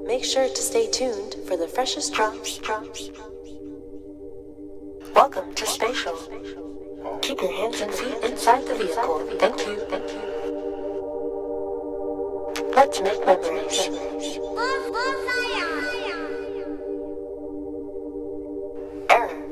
Make sure to stay tuned for the freshest drops. Welcome to Spatial. Keep your hands and feet inside the vehicle. Thank you. Let's make memories. Error.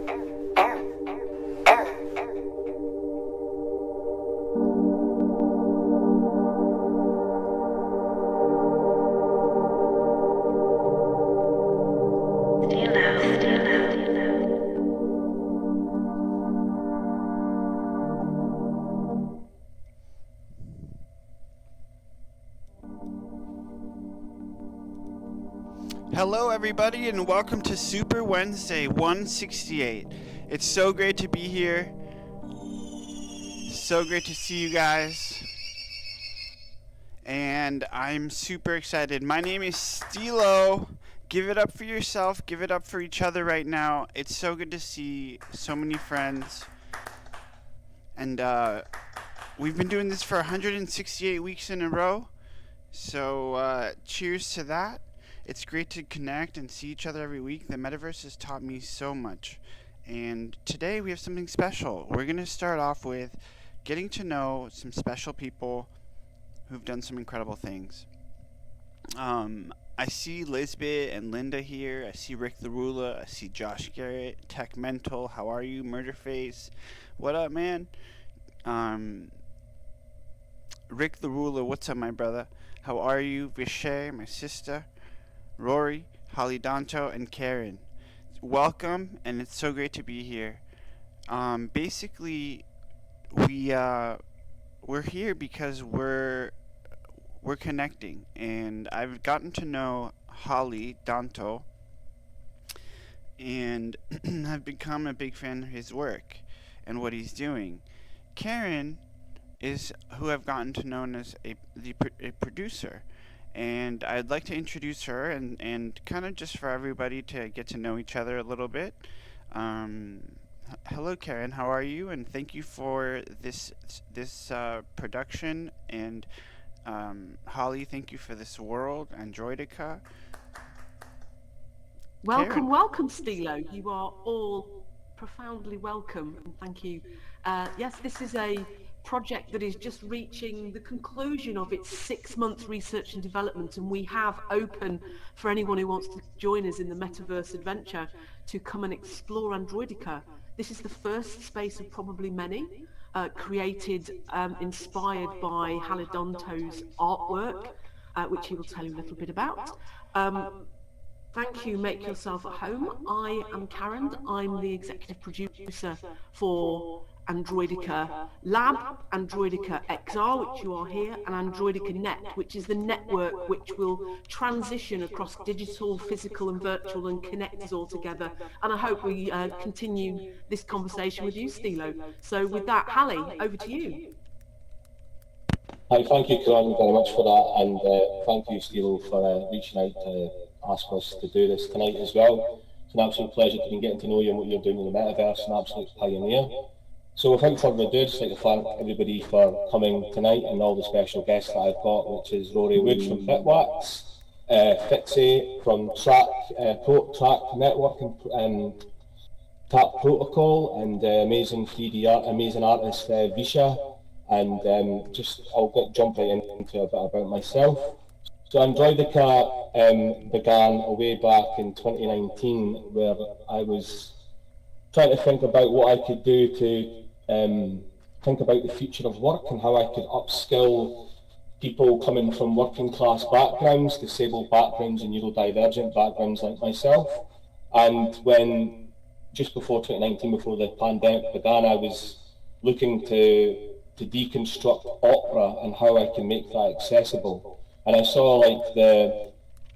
Hello everybody and welcome to Super Wednesday 168. It's so great to be here. So great to see you guys. And I'm super excited. My name is Stilo. Give it up for yourself. Give it up for each other right now. It's so good to see so many friends. And we've been doing this for 168 weeks in a row. So cheers to that. It's great to connect and see each other every week. The metaverse has taught me so much. And today we have something special. We're going to start off with getting to know some special people who've done some incredible things. I see Lisbeth and Linda here. I see Rick the Ruler. I see Josh Garrett, Tech Mental. How are you? Murderface. What up, man? Rick the Ruler. What's up, my brother? How are you? Vishay, my sister. Rory, Holly Danto, and Karen. Welcome, and it's so great to be here. Basically, we're here because we're connecting, and I've gotten to know Holly Danto, and I've become a big fan of his work and what he's doing. Karen is who I've gotten to know as a producer. And I'd like to introduce her and kind of just for everybody to get to know each other a little bit. Hello, Karen. How are you? And thank you for this production. And Holly, thank you for this world, Androidica. Welcome, Stilo. You are all profoundly welcome, and thank you. Yes, this is a project that is just reaching the conclusion of its 6-month research and development, and we have open for anyone who wants to join us in the metaverse adventure to come and explore Androidica. This is the first space of probably many, created, inspired by Halidanto's artwork, which he will tell you a little bit about. Thank you, make yourself at home. I am Karen, I'm the executive producer for Androidica Lab, Androidica XR, which you are here, and Androidica Net, which is the network which will transition across digital, physical and virtual and connect us all together. And I hope we continue this conversation with you, Stilo. So with that, Hallie, over to you. Hi, thank you, Karen, very much for that, and thank you, Stilo, for reaching out to ask us to do this tonight as well. It's an absolute pleasure to be getting to know you and what you're doing in the metaverse, an absolute pioneer. So without further ado, I'd just like to thank everybody for coming tonight and all the special guests that I've got, which is Rory Wood from Bitwax, Fitzy from Track Network and Tap Protocol, and amazing 3D art, amazing artist Visha, and just I'll jump right into a bit about myself. So Androidica began way back in 2019, where I was trying to think about what I could do to think about the future of work and how I could upskill people coming from working class backgrounds, disabled backgrounds and neurodivergent backgrounds like myself. And when, just before 2019, before the pandemic began, I was looking to deconstruct opera and how I can make that accessible. And I saw like the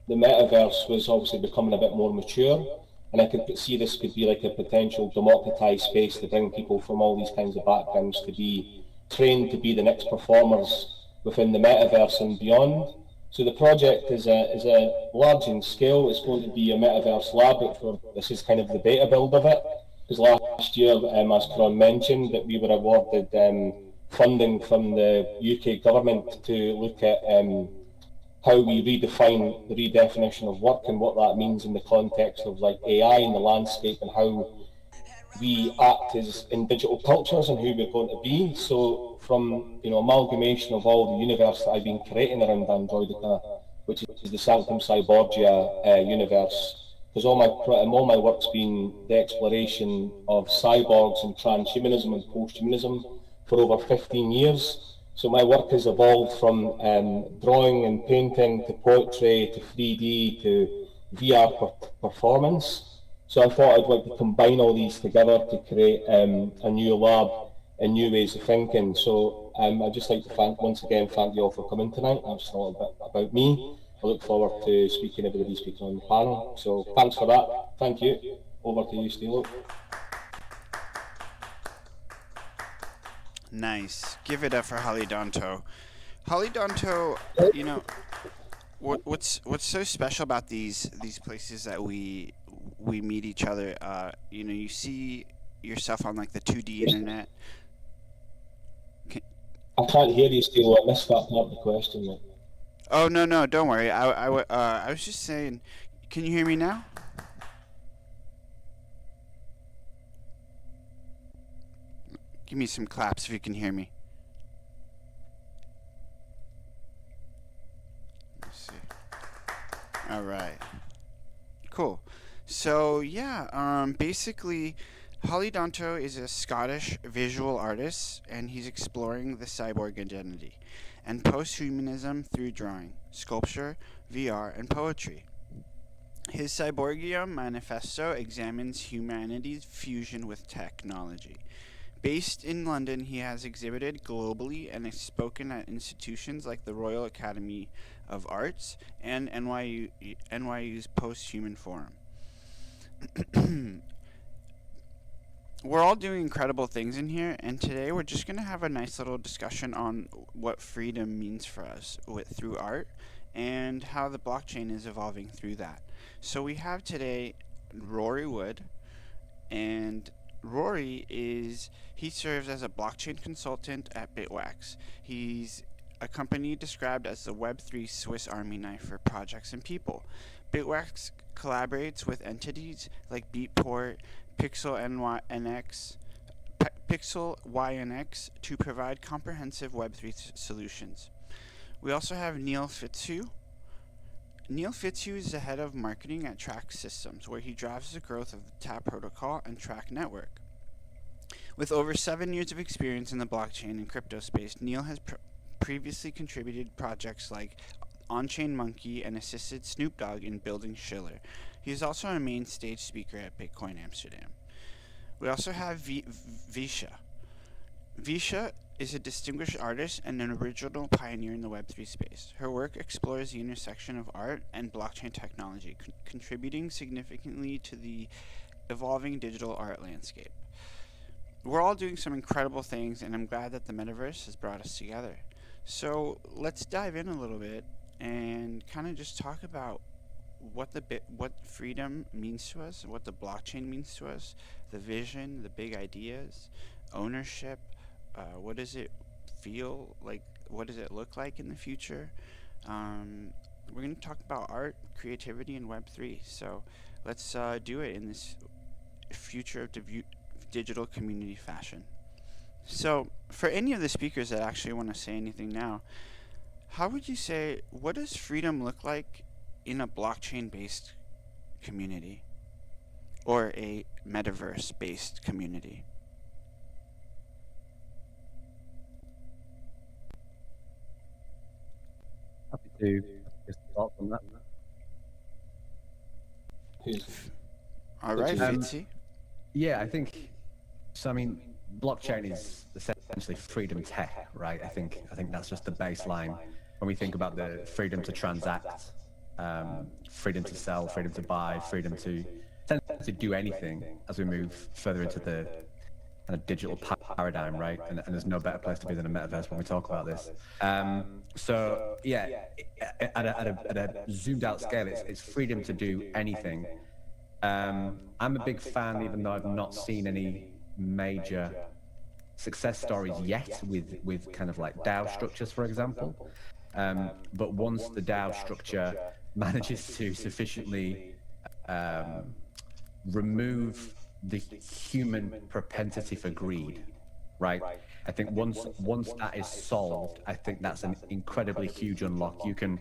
metaverse was obviously becoming a bit more mature, and I could see this could be like a potential democratized space to bring people from all these kinds of backgrounds to be trained to be the next performers within the metaverse and beyond. So the project is a large in scale. It's going to be a metaverse lab. This is kind of the beta build of it, because last year, as Karan mentioned, that we were awarded funding from the UK government to look at how we redefine the redefinition of work and what that means in the context of like AI in the landscape, and how we act as in digital cultures and who we're going to be. So from, you know, amalgamation of all the universe that I've been creating around Androidica, which is the Sanctum Cyborgia universe, because all my work's been the exploration of cyborgs and transhumanism and posthumanism for over 15 years. So my work has evolved from drawing and painting to poetry to 3D to VR performance. So I thought I'd like to combine all these together to create a new lab and new ways of thinking. So I'd just like to once again thank you all for coming tonight. That's just a little bit about me. I look forward to speaking to everybody speaking on the panel. So thanks for that. Thank you. Over to you, Stilo. Nice. Give it up for Holly Donto. Holly Donto, you know, what's so special about these places that we meet each other? You know, you see yourself on like the 2D internet. I can't hear you, Stilo. I missed that part of the question, mate. Oh no, don't worry. I was just saying. Can you hear me now? Give me some claps if you can hear me. Let's see. All right. Cool. So yeah, basically, Holly Donto is a Scottish visual artist, and he's exploring the cyborg identity and posthumanism through drawing, sculpture, VR, and poetry. His Cyborgium Manifesto examines humanity's fusion with technology. Based in London, he has exhibited globally and has spoken at institutions like the Royal Academy of Arts and NYU's Posthuman Forum. We're all doing incredible things in here, and today we're just going to have a nice little discussion on what freedom means for us through art and how the blockchain is evolving through that. So we have today Rory Wood, and Rory he serves as a blockchain consultant at Bitwax. He's a company described as the Web3 Swiss Army knife for projects and people. Bitwax collaborates with entities like Beatport, Pixel YNX to provide comprehensive Web3 solutions. We also have Neil Fitzhugh. Neil Fitzhugh is the head of marketing at Track Systems, where he drives the growth of the TAP protocol and Track network. With over 7 years of experience in the blockchain and crypto space, Neil has previously contributed projects like On-Chain Monkey and assisted Snoop Dogg in building Schiller. He is also a main stage speaker at Bitcoin Amsterdam. We also have Visha. Visha is a distinguished artist and an original pioneer in the Web3 space. Her work explores the intersection of art and blockchain technology, contributing significantly to the evolving digital art landscape. We're all doing some incredible things, and I'm glad that the metaverse has brought us together. So let's dive in a little bit and kind of just talk about what freedom means to us, what the blockchain means to us, the vision, the big ideas, ownership. What does it feel like? What does it look like in the future? We're going to talk about art, creativity, and Web3. So let's do it in this future of digital community fashion. So for any of the speakers that actually want to say anything now, how would you say, what does freedom look like in a blockchain-based community or a metaverse-based community? Happy to just start from that. All right, Fitzy. Yeah, I think so. I mean, blockchain is essentially freedom tech, right? I think that's just the baseline when we think about the freedom to transact, freedom to sell, freedom to buy, freedom to essentially do anything as we move further into the kind of digital paradigm, right? And there's no better place to be than a metaverse when we talk about this. So yeah, at a zoomed out scale, it's freedom to do anything. I'm a big fan, even though I've not seen any major success stories yet with kind of like DAO structures, for example. But once the DAO structure manages to sufficiently remove the human propensity for greed, right? I think once that is solved, I think that's an incredibly huge unlock. You can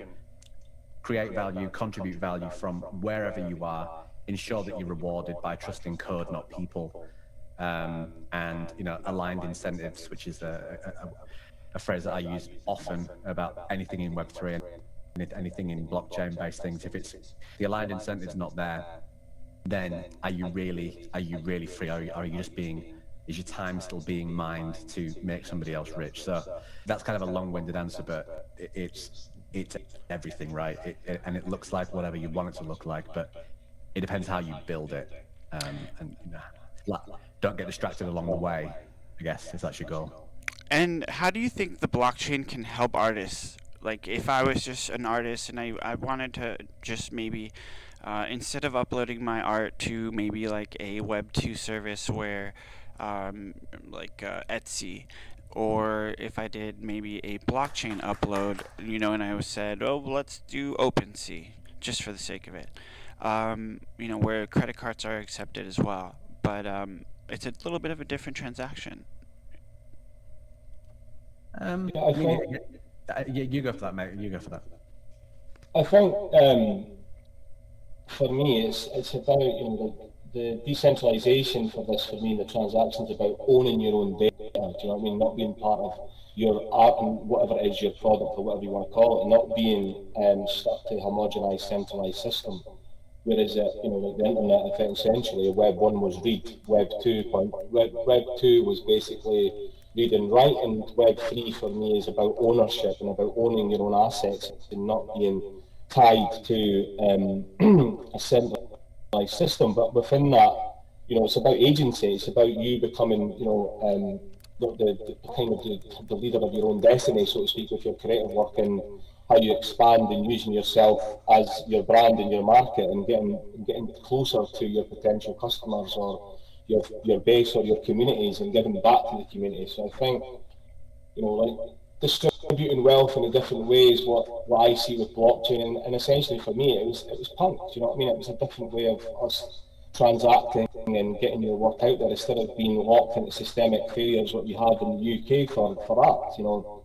create value, contribute value from wherever you are, ensure that you're rewarded by trusting code, not people, and aligned incentives, which is a phrase that I use often about anything in Web3 and anything in blockchain-based things. If it's the aligned incentives not there, then are you really free? Are you just is your time still being mined to make somebody else rich? So that's kind of a long-winded answer, but it's everything, right? And it looks like whatever you want it to look like, but it depends how you build it. And don't get distracted along the way, I guess, if that's your goal. And how do you think the blockchain can help artists? Like, if I was just an artist and I wanted to just maybe, instead of uploading my art to maybe like a Web2 service where, Etsy, or if I did maybe a blockchain upload, and I was said, oh, let's do OpenSea, just for the sake of it, where credit cards are accepted as well. But it's a little bit of a different transaction. You go for that, mate. You go for that. I think for me, it's about the decentralization for this. For me, the transactions about owning your own data. Do you know what I mean? Not being part of your art and whatever it is, your product or whatever you want to call it, and not being stuck to a homogenized, centralized system. Whereas the internet, essentially, Web 1 was read, Web 2 was basically read and write, and Web 3 for me is about ownership and about owning your own assets and not being tied to a centralized system. But within that, it's about agency. It's about you becoming, the kind of the leader of your own destiny, so to speak, with your creative work and how you expand and using yourself as your brand in your market and getting closer to your potential customers or your base or your communities and giving back to the community. So I think, distributing wealth in a different way is what I see with blockchain, and essentially for me it was punk. You know what I mean? It was a different way of us transacting and getting your work out there instead of being locked into systemic failures what we had in the UK for art.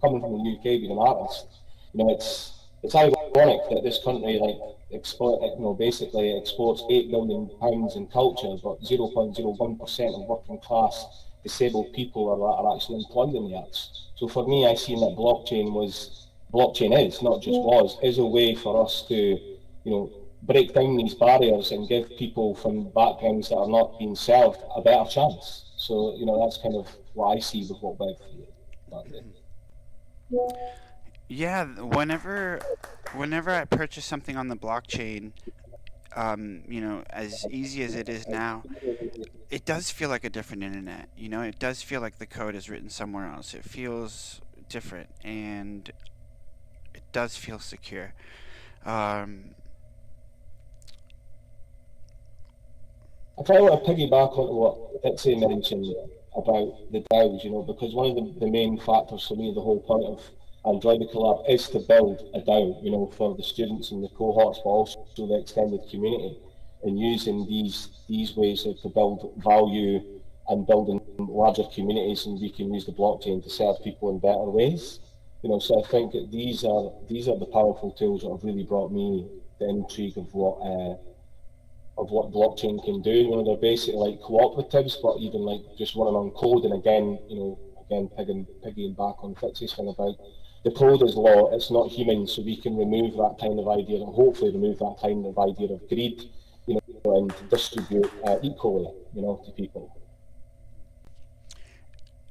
Coming from the UK being an artist, it's ironic that this country basically exports £8 billion in culture, but 0.01% of working class disabled people are actually employed in the arts. So for me, I seen that blockchain is, not just is a way for us to, break down these barriers and give people from backgrounds that are not being served a better chance. So, that's kind of what I see with what Web3 is. Yeah, whenever I purchase something on the blockchain, as easy as it is now, it does feel like a different internet. It does feel like the code is written somewhere else. It feels different, and it does feel secure. I kind of want to piggyback onto what Itzy mentioned about the DAOs, because one of the main factors for me, the whole point of Android Collab is to build a DAO, for the students and the cohorts, but also the extended community, and using these ways to build value and building larger communities, and we can use the blockchain to serve people in better ways. So I think that these are the powerful tools that have really brought me the intrigue of what blockchain can do. They're basically like cooperatives, but even like just running on code. And again, piggying back on Fitzy's thing about the code is law, it's not human, so we can remove that kind of idea, and hopefully remove that kind of idea of greed, and distribute equally, to people.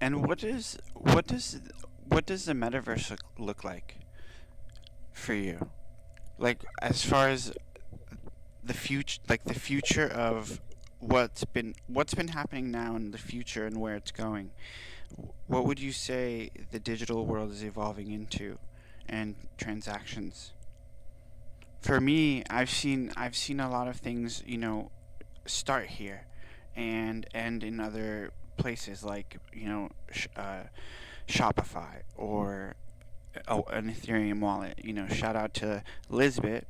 And what does the metaverse look like for you? Like, as far as the future of what's been happening now and the future and where it's going, what would you say the digital world is evolving into, and transactions? For me, I've seen a lot of things, start here and end in other places, like Shopify or an Ethereum wallet. You know, shout out to Lisbeth,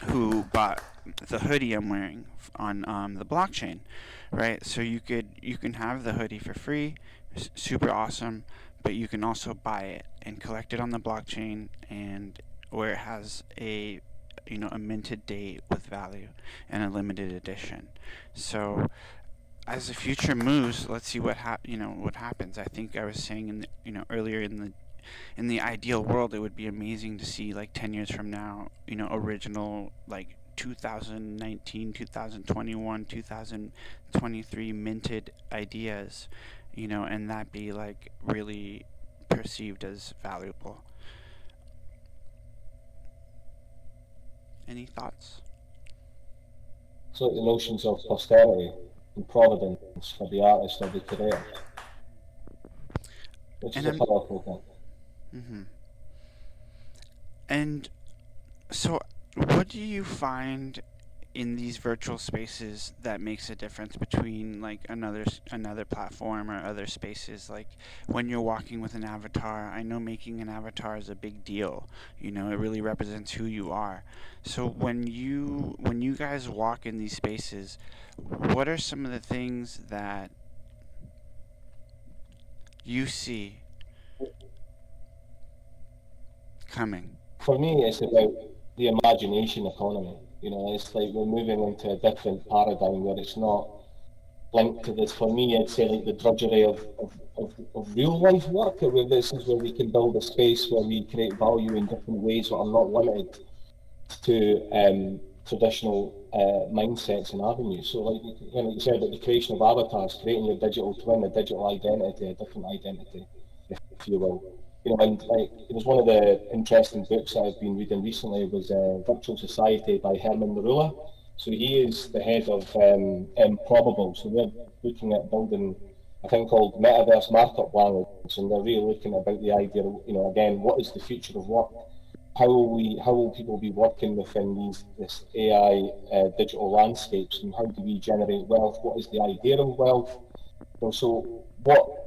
who bought the hoodie I'm wearing on the blockchain, right? So you can have the hoodie for free, super awesome, but you can also buy it and collect it on the blockchain, and where it has a minted date with value and a limited edition. So as the future moves, let's see what happens. I think I was saying earlier in the ideal world, it would be amazing to see, like, 10 years from now, original, like, 2019, 2021, 2023 minted ideas, and that be, like, really perceived as valuable. Any thoughts? It's like the notions of posterity and providence for the artist or the creator, which is a powerful thing. Mm-hmm. And so, what do you find in these virtual spaces that makes a difference between, like, another platform or other spaces? Like, when you're walking with an avatar, I know making an avatar is a big deal. It really represents who you are. So when you guys walk in these spaces, what are some of the things that you see coming? For me, it's about the imagination economy. It's like we're moving into a different paradigm where it's not linked to this. For me, I'd say like the drudgery of real life work. Where this is where we can build a space where we create value in different ways that are not limited to traditional mindsets and avenues. So, like when you said about the creation of avatars, creating your digital twin, a digital identity, a different identity, if you will. And like it was one of the interesting books that I've been reading recently was Virtual Society by Herman Marula. So he is the head of Improbable. So we're looking at building a thing called metaverse markup language, and they're really looking about the idea of, again, what is the future of work? How will people be working within this AI digital landscapes, and how do we generate wealth? What is the idea of wealth? So what?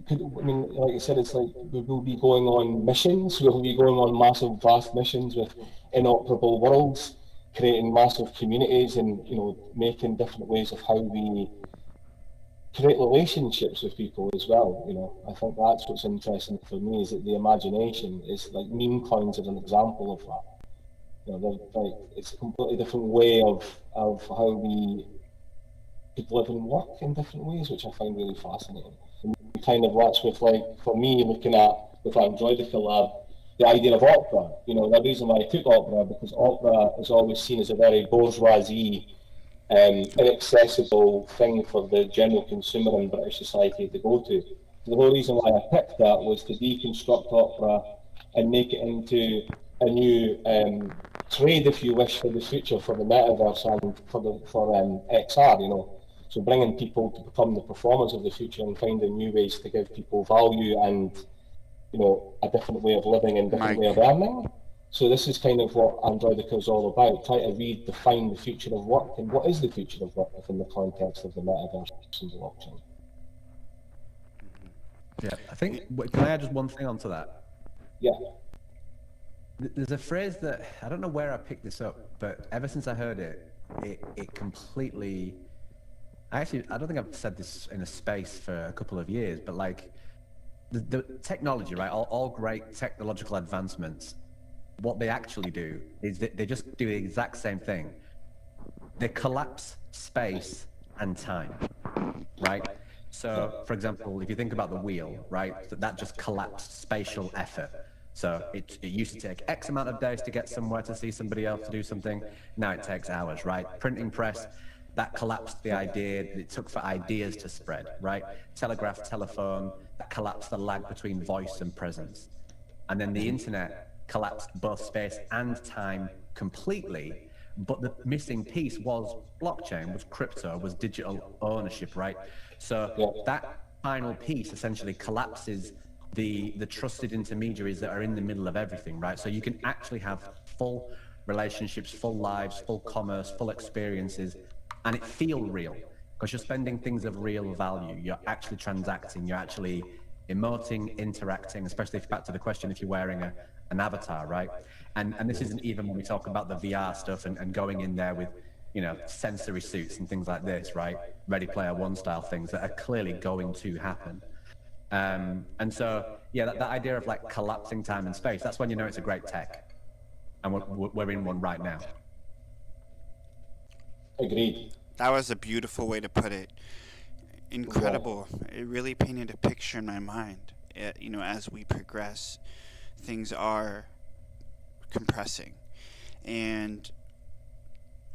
Like I said, it's like we will be going on missions. We'll be going on massive, vast missions with inoperable worlds, creating massive communities, and making different ways of how we create relationships with people as well. I think that's what's interesting for me, is that the imagination is like meme coins as an example of that. It's a completely different way of how we could live and work in different ways, which I find really fascinating. And kind of that's with, like, for me, looking at with Androidica Lab, the idea of opera. The reason why I took opera, because opera is always seen as a very bourgeoisie, inaccessible thing for the general consumer in British society to go to. The whole reason why I picked that was to deconstruct opera and make it into a new trade, if you wish, for the future, for the metaverse and for XR. So bringing people to become the performers of the future and finding new ways to give people value and a different way of living and different way of earning. So this is kind of what Androidica is all about, try to redefine the future of work and what is the future of work within the context of the metaverse and the blockchain. Yeah, I think, can I add just one thing onto that? Yeah. There's a phrase that, I don't know where I picked this up, but ever since I heard it, it completely, I don't think I've said this in a space for a couple of years, but like, the technology, right, all great technological advancements, what they actually do is that they just do the exact same thing. They collapse space and time, right? So, for example, if you think about the wheel, right, that just collapsed spatial effort. So it used to take X amount of days to get somewhere to see somebody else to do something. Now it takes hours, right? Printing press, that collapsed the idea that it took for ideas to spread, right? Telegraph, telephone, that collapsed the lag between voice and presence. And then the internet collapsed both space and time completely. But the missing piece was blockchain, was crypto, was digital ownership, right? So that final piece essentially collapses the trusted intermediaries that are in the middle of everything, right? So you can actually have full relationships, full lives, full commerce, full experiences, and it feel real because you're spending things of real value. You're actually transacting, you're actually emoting, interacting, especially if back to the question if you're wearing an avatar, right? And this isn't even when we talk about the VR stuff and going in there with, sensory suits and things like this, right? Ready Player One style things that are clearly going to happen. And so, yeah, that idea of like collapsing time and space, that's when you know it's a great tech. And we're in one right now. Agreed. That was a beautiful way to put it. Incredible. It really painted a picture in my mind. As we progress, things are compressing. And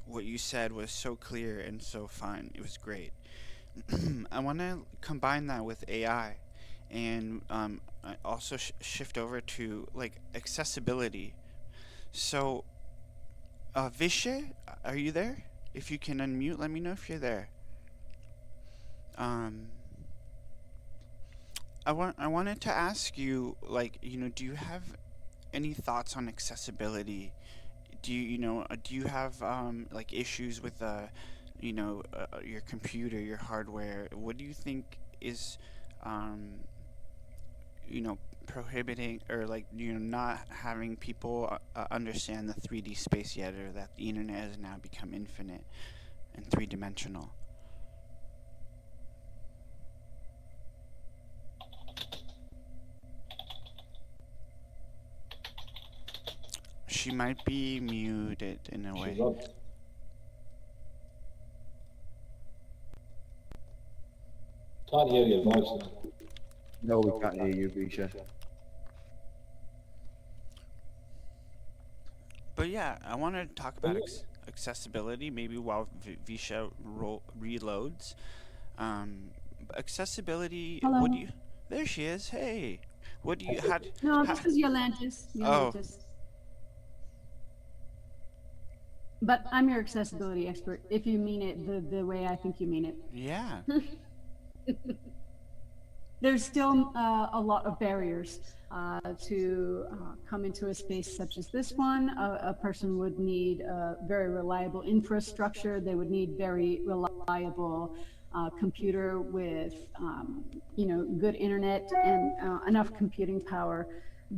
what you said was so clear and so fun. It was great. I want to combine that with AI and I also shift over to like accessibility. So, Vishay, are you there? If you can unmute, let me know if you're there. I wanted to ask you, like, do you have any thoughts on accessibility? Do you have like issues with your computer, your hardware? What do you think is prohibiting or like not having people understand the 3D space yet, or that the internet has now become infinite and three-dimensional? She might be muted in a way. Can't hear your voice. No, we can't hear you, Visha. But yeah, I wanted to talk about accessibility, maybe while Visha reloads. Accessibility. Hello. What do you? There she is. Hey, what do you? No, this is Yolantis. Oh. But I'm your accessibility expert, if you mean it the way I think you mean it. Yeah. There's still a lot of barriers to come into a space such as this one. A person would need a very reliable infrastructure. They would need very reliable computer with, good internet and enough computing power.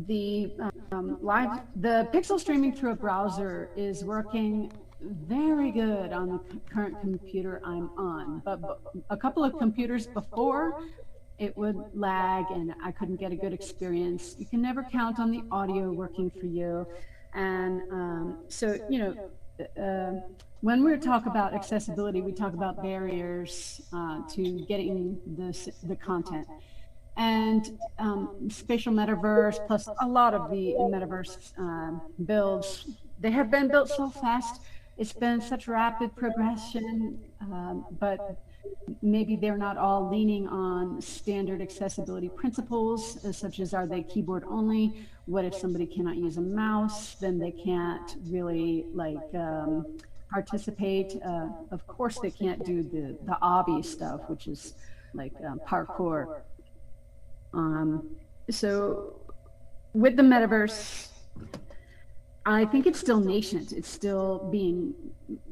The pixel streaming through a browser is working very good on the current computer I'm on, but a couple of computers before, it would lag and I couldn't get a good experience. You can never count on the audio working for you. And when we talk about accessibility, we talk about barriers to getting the content. And spatial metaverse, plus a lot of the metaverse builds, they have been built so fast. It's been such rapid progression, but maybe they're not all leaning on standard accessibility principles, such as, are they keyboard only? What if somebody cannot use a mouse? Then they can't really participate. Of course, they can't do the obvious stuff, which is like parkour. So with the metaverse, I think it's still nascent. It's still being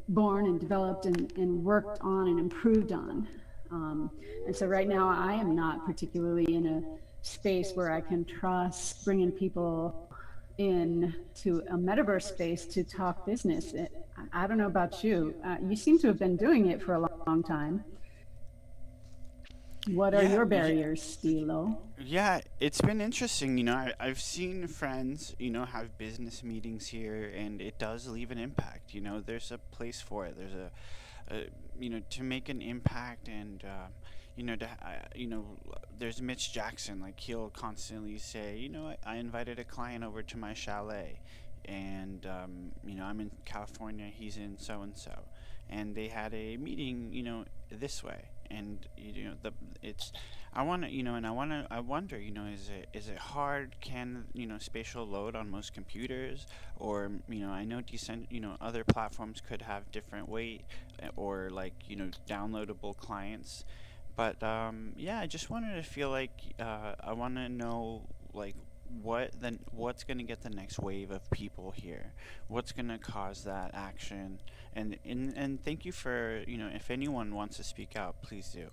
born and developed and worked on and improved on. And so right now I am not particularly in a space where I can trust bringing people in to a metaverse space to talk business. I don't know about you. You seem to have been doing it for a long time. What are your barriers, Stilo? Yeah, it's been interesting. I've seen friends, have business meetings here, and it does leave an impact. There's a place for it. There's to make an impact, and there's Mitch Jackson. Like, he'll constantly say, I invited a client over to my chalet, and I'm in California, he's in so and so, and they had a meeting, this way. And I wonder, is it hard? Can spatial load on most computers, or I know other platforms could have different weight, or downloadable clients, but I just wanted to feel like I want to know what's going to get the next wave of people here, what's going to cause that action, and thank you for if anyone wants to speak out, please do.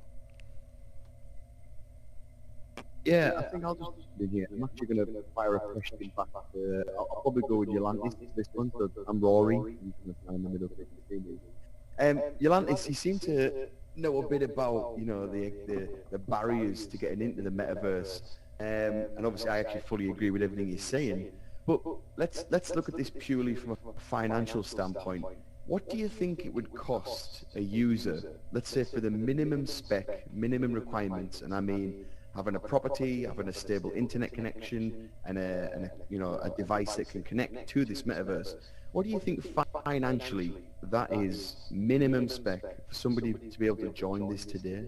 Yeah, I think I'll just begin here. I'm actually going to fire a question back. I'll probably go with Yolantis this one. So I'm Rory. I'm in the middle of it. Yolantis, you seem to know a bit about, you know, the barriers to getting into the metaverse. And obviously, I actually fully agree with everything you're saying. But let's look at this purely from a financial standpoint. What do you think it would cost a user, let's say for the minimum spec, minimum requirements, and I mean having a property, having a stable internet connection, and a device that can connect to this metaverse? What do you think financially that is minimum spec for somebody to be able to join this today?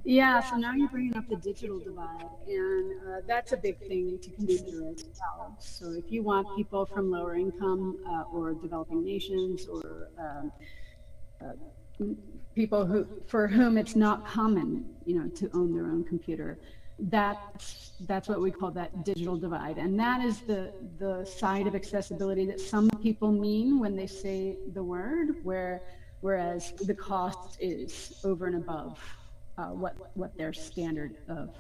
Yeah, so now you're bringing up the digital divide, and that's a big thing to consider as well. So if you want people from lower income or developing nations or people for whom it's not common, you know, to own their own computer, that's what we call that digital divide, and that is the side of accessibility that some people mean when they say the word, whereas the cost is over and above what their standard of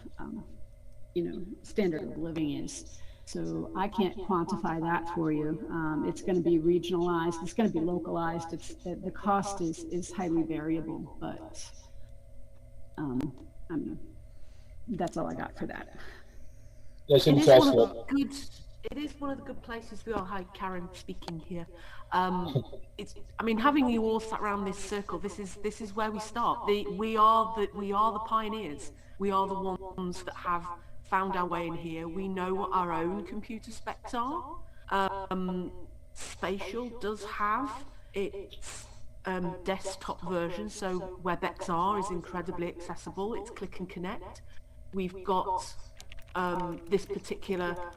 standard of living is. So I can't quantify that for you. It's going to be regionalized. It's going to be localized. The cost is highly variable, but I mean, that's all I got for that. That's It is one interesting. of the good. It is one of the good places we are. Hi, Karen speaking here. It's. I mean, having you all sat around this circle. This is where we start. We are the pioneers. We are the ones that have found our way in here. We know what our own computer specs are. Spatial does have its desktop version, so WebXR is incredibly accessible. It's click and connect. We've got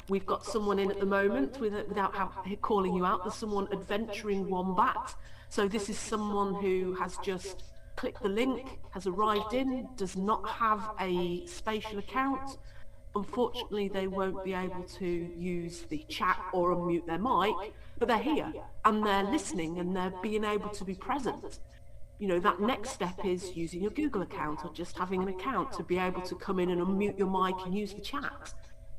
we've got someone in at the moment without calling you out. There's someone adventuring Wombat. So this is someone who has just clicked the link, has arrived in, does not have a spatial account. Unfortunately, they won't be able to use the chat or unmute their mic, but they're here and they're listening and they're being able to be present. You know, that next step is using your Google account or just having an account to be able to come in and unmute your mic and use the chat.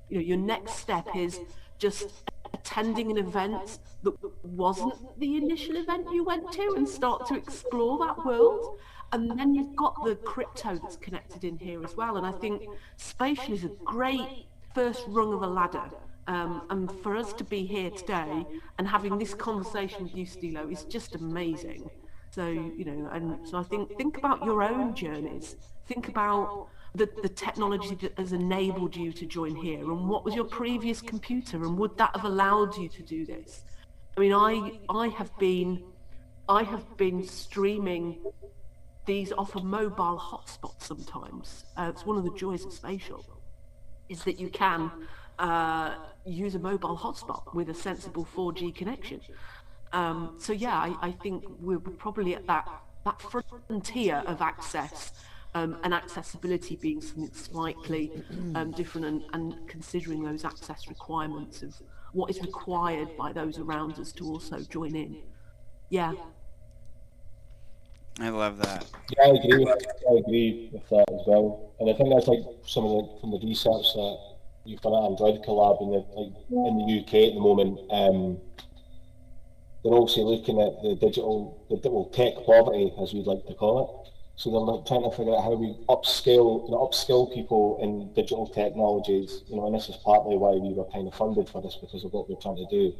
You know, your next step is just attending an event that wasn't the initial event you went to and start to explore that world. And then you've got the crypto that's connected in here as well. And I think spatial is a great first rung of a ladder. And for us to be here today and having this conversation with you, Stilo, is just amazing. So, you know, and so I think about your own journeys. Think about the technology that has enabled you to join here, and what was your previous computer, and would that have allowed you to do this? I mean, I have been streaming these off a mobile hotspot sometimes. It's one of the joys of spatial, is that you can use a mobile hotspot with a sensible 4G connection. So yeah, I think we're probably at that frontier of access, and accessibility being something slightly different, and considering those access requirements of what is required by those around us to also join in. Yeah. I love that. Yeah, I agree with that as well. And I think that's like some of from the research that you've done at Android Collab in the UK at the moment. They're also looking at the digital tech poverty, as we'd like to call it. So they're like trying to figure out how we upskill people in digital technologies. You know, and this is partly why we were kind of funded for this, because of what we're trying to do.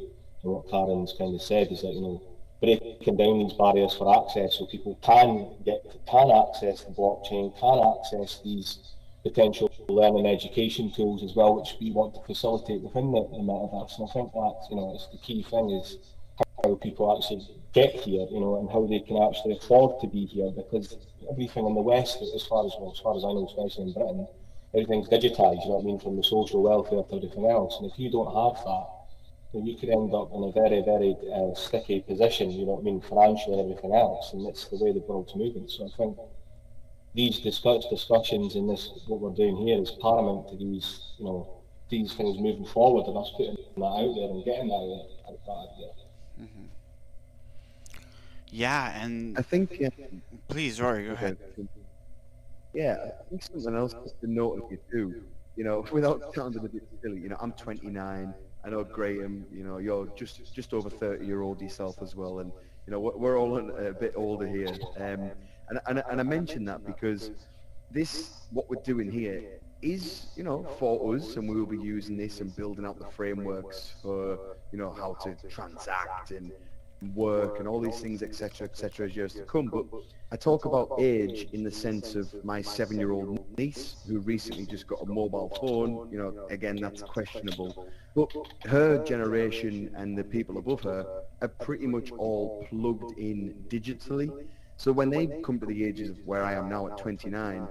And what Karen's kind of said is that, you know, breaking down these barriers for access so people can access the blockchain, can access these potential learning education tools as well, which we want to facilitate within the metaverse. And I think that's, you know, it's the key thing is how people actually get here, you know, and how they can actually afford to be here, because everything in the West, as far as I know, especially in Britain, everything's digitised, you know what I mean, from the social welfare to everything else. And if you don't have that, then you could end up in a very, very sticky position, you know what I mean, financially and everything else. And that's the way the world's moving. So I think these discussions and this, what we're doing here, is paramount to these, you know, these things moving forward, and us putting that out there and getting that out there. Mm-hmm. Yeah, and I think. please, Rory, go ahead. Yeah, I think something else to note here too, without sounding a bit silly, I'm 29. I know Graham, you're just over 30-year-old yourself as well, and we're all a bit older here. And I mention that because what we're doing here is, for us, and we will be using this and building out the frameworks for, how to transact and work and all these things, etc., as years to come. But I talk about age in the sense of my 7-year-old niece who recently just got a mobile phone. Again, that's questionable. But her generation and the people above her are pretty much all plugged in digitally. So when they come to the ages of where I am now at 29,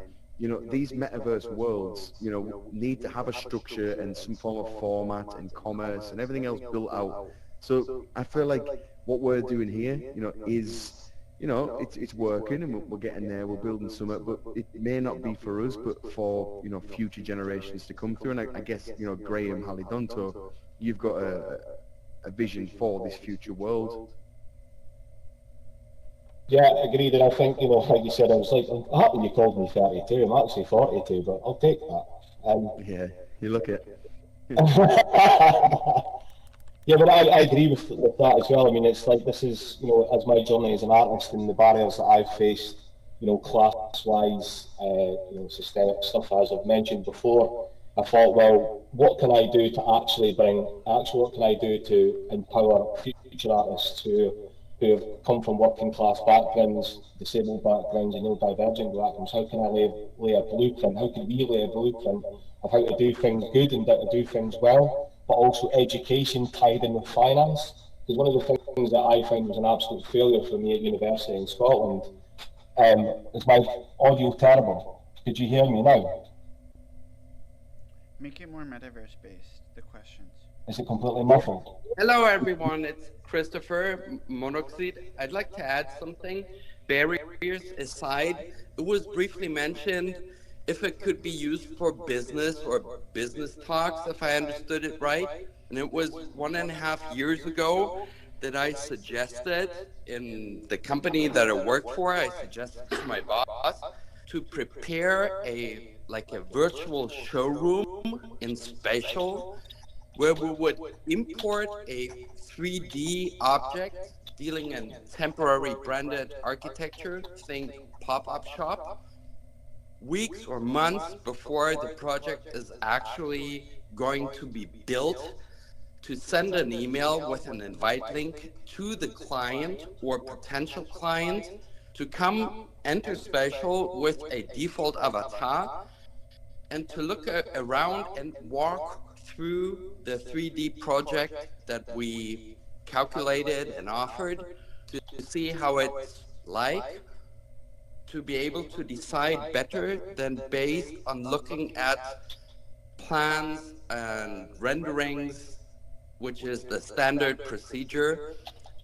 these metaverse worlds, need to have a structure and some form of format and commerce and everything else built out. So I feel like what we're doing here, is, it's working and we're getting there, we're building something, but it may not be for us, but for, future generations to come through. And I guess, Graham Halidonto, you've got a vision for this future world. Yeah, agreed. And I think, like you said, I was like, I'm happy you called me 32. I'm actually 42, but I'll take that. Yeah, you look at. Yeah, but I agree with that as well. I mean, it's like this is, as my journey as an artist and the barriers that I've faced, class-wise, systemic stuff, as I've mentioned before, I thought, well, what can I do to what can I do to empower future artists who have come from working class backgrounds, disabled backgrounds, and neurodivergent backgrounds? How can I lay a blueprint? How can we lay a blueprint of how to do things good and how to do things well, but also education tied in with finance? Because one of the things that I found was an absolute failure for me at university in Scotland is my audio terrible. Could you hear me now? Make it more metaverse based, the questions. Is it completely muffled? Hello everyone, it's Christopher Monoxide. I'd like to add something. Barriers aside, it was briefly mentioned if it could be used for business or business talks, if I understood it right. And it was 1.5 years ago that I suggested in the company that I work for, I suggested to my boss to prepare a virtual showroom in Spatial, where we would import a 3D object dealing in temporary branded architecture, think pop-up shop, weeks or months before the project is actually going to be built, to send an email with an invite link to the client or potential client to come enter Spatial with a default avatar and to look around and walk through the 3D project that we calculated and offered to see how it's like, to be able to decide better than based on looking at plans and renderings, which is the standard procedure,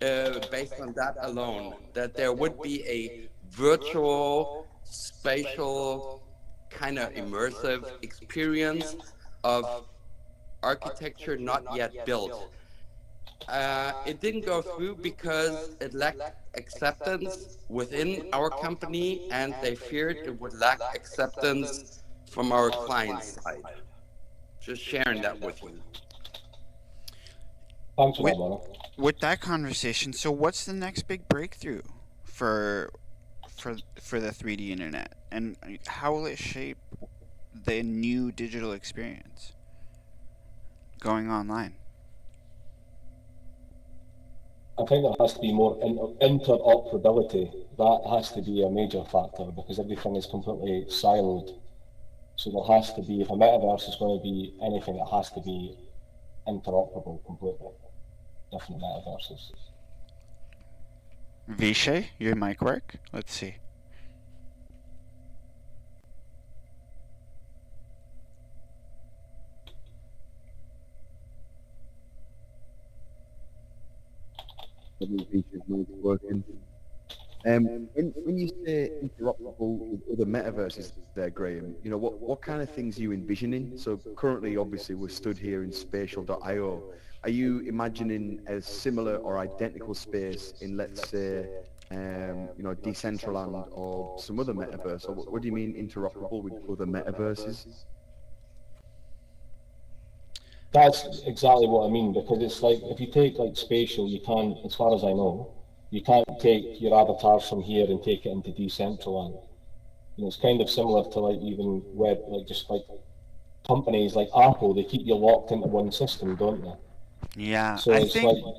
based on that alone, that there would be a virtual, spatial, kind of immersive experience of architecture not yet built. It didn't go through because it lacked acceptance within our company, and they feared it would lack acceptance from our client side. Just sharing that with you. Thanks for that, Bono. With that conversation, so what's the next big breakthrough for the 3D internet, and how will it shape the new digital experience going online? I think there has to be more interoperability. That has to be a major factor because everything is completely siloed. So there has to be, if a metaverse is going to be anything, it has to be interoperable completely. Different metaverses. Vishay, your mic work? Let's see. Working. When you say interoperable with other metaverses there, Graham, what kind of things are you envisioning? So currently, obviously, we're stood here in spatial.io. Are you imagining a similar or identical space in, let's say, Decentraland or some other metaverse? Or what do you mean interoperable with other metaverses? That's exactly what I mean, because it's like, if you take like spatial, you can't, as far as I know, you can't take your avatars from here and take it into Decentraland. It's kind of similar to like even web, like just like companies like Apple, they keep you locked into one system, don't they? Yeah, So I it's think like,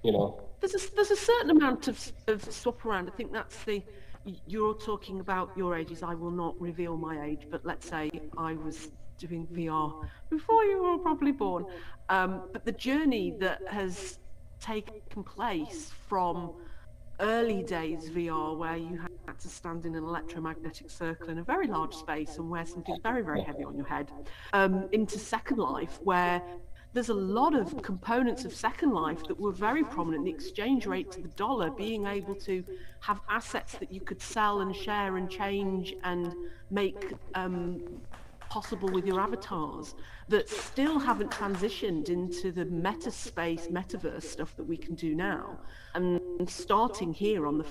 you know, There's a certain amount of swap around. I think that's you're talking about your ages. I will not reveal my age, but let's say I was doing VR before you were probably born. But the journey that has taken place from early days VR, where you had to stand in an electromagnetic circle in a very large space and wear something very, very heavy on your head, into Second Life, where there's a lot of components of Second Life that were very prominent. The exchange rate to the dollar, being able to have assets that you could sell and share and change and make possible with your avatars, that still haven't transitioned into the meta space, metaverse stuff that we can do now. And starting here on the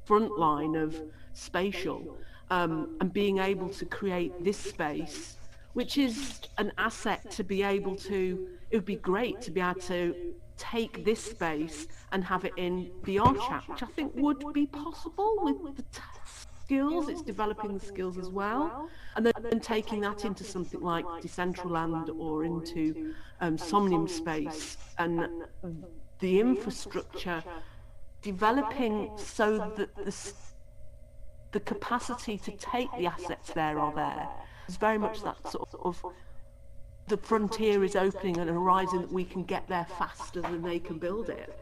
front line of spatial, and being able to create this space, which is an asset to be able to, it would be great to be able to take this space and have it in VR chat, which I think would be possible with the skills. It's developing the skills as well, and then taking that into something like Decentraland or into Somnium space, and the infrastructure developing so that the capacity to take the assets there are there. It's very much that sort of, the frontier is opening an horizon that we can get there faster than they can build it.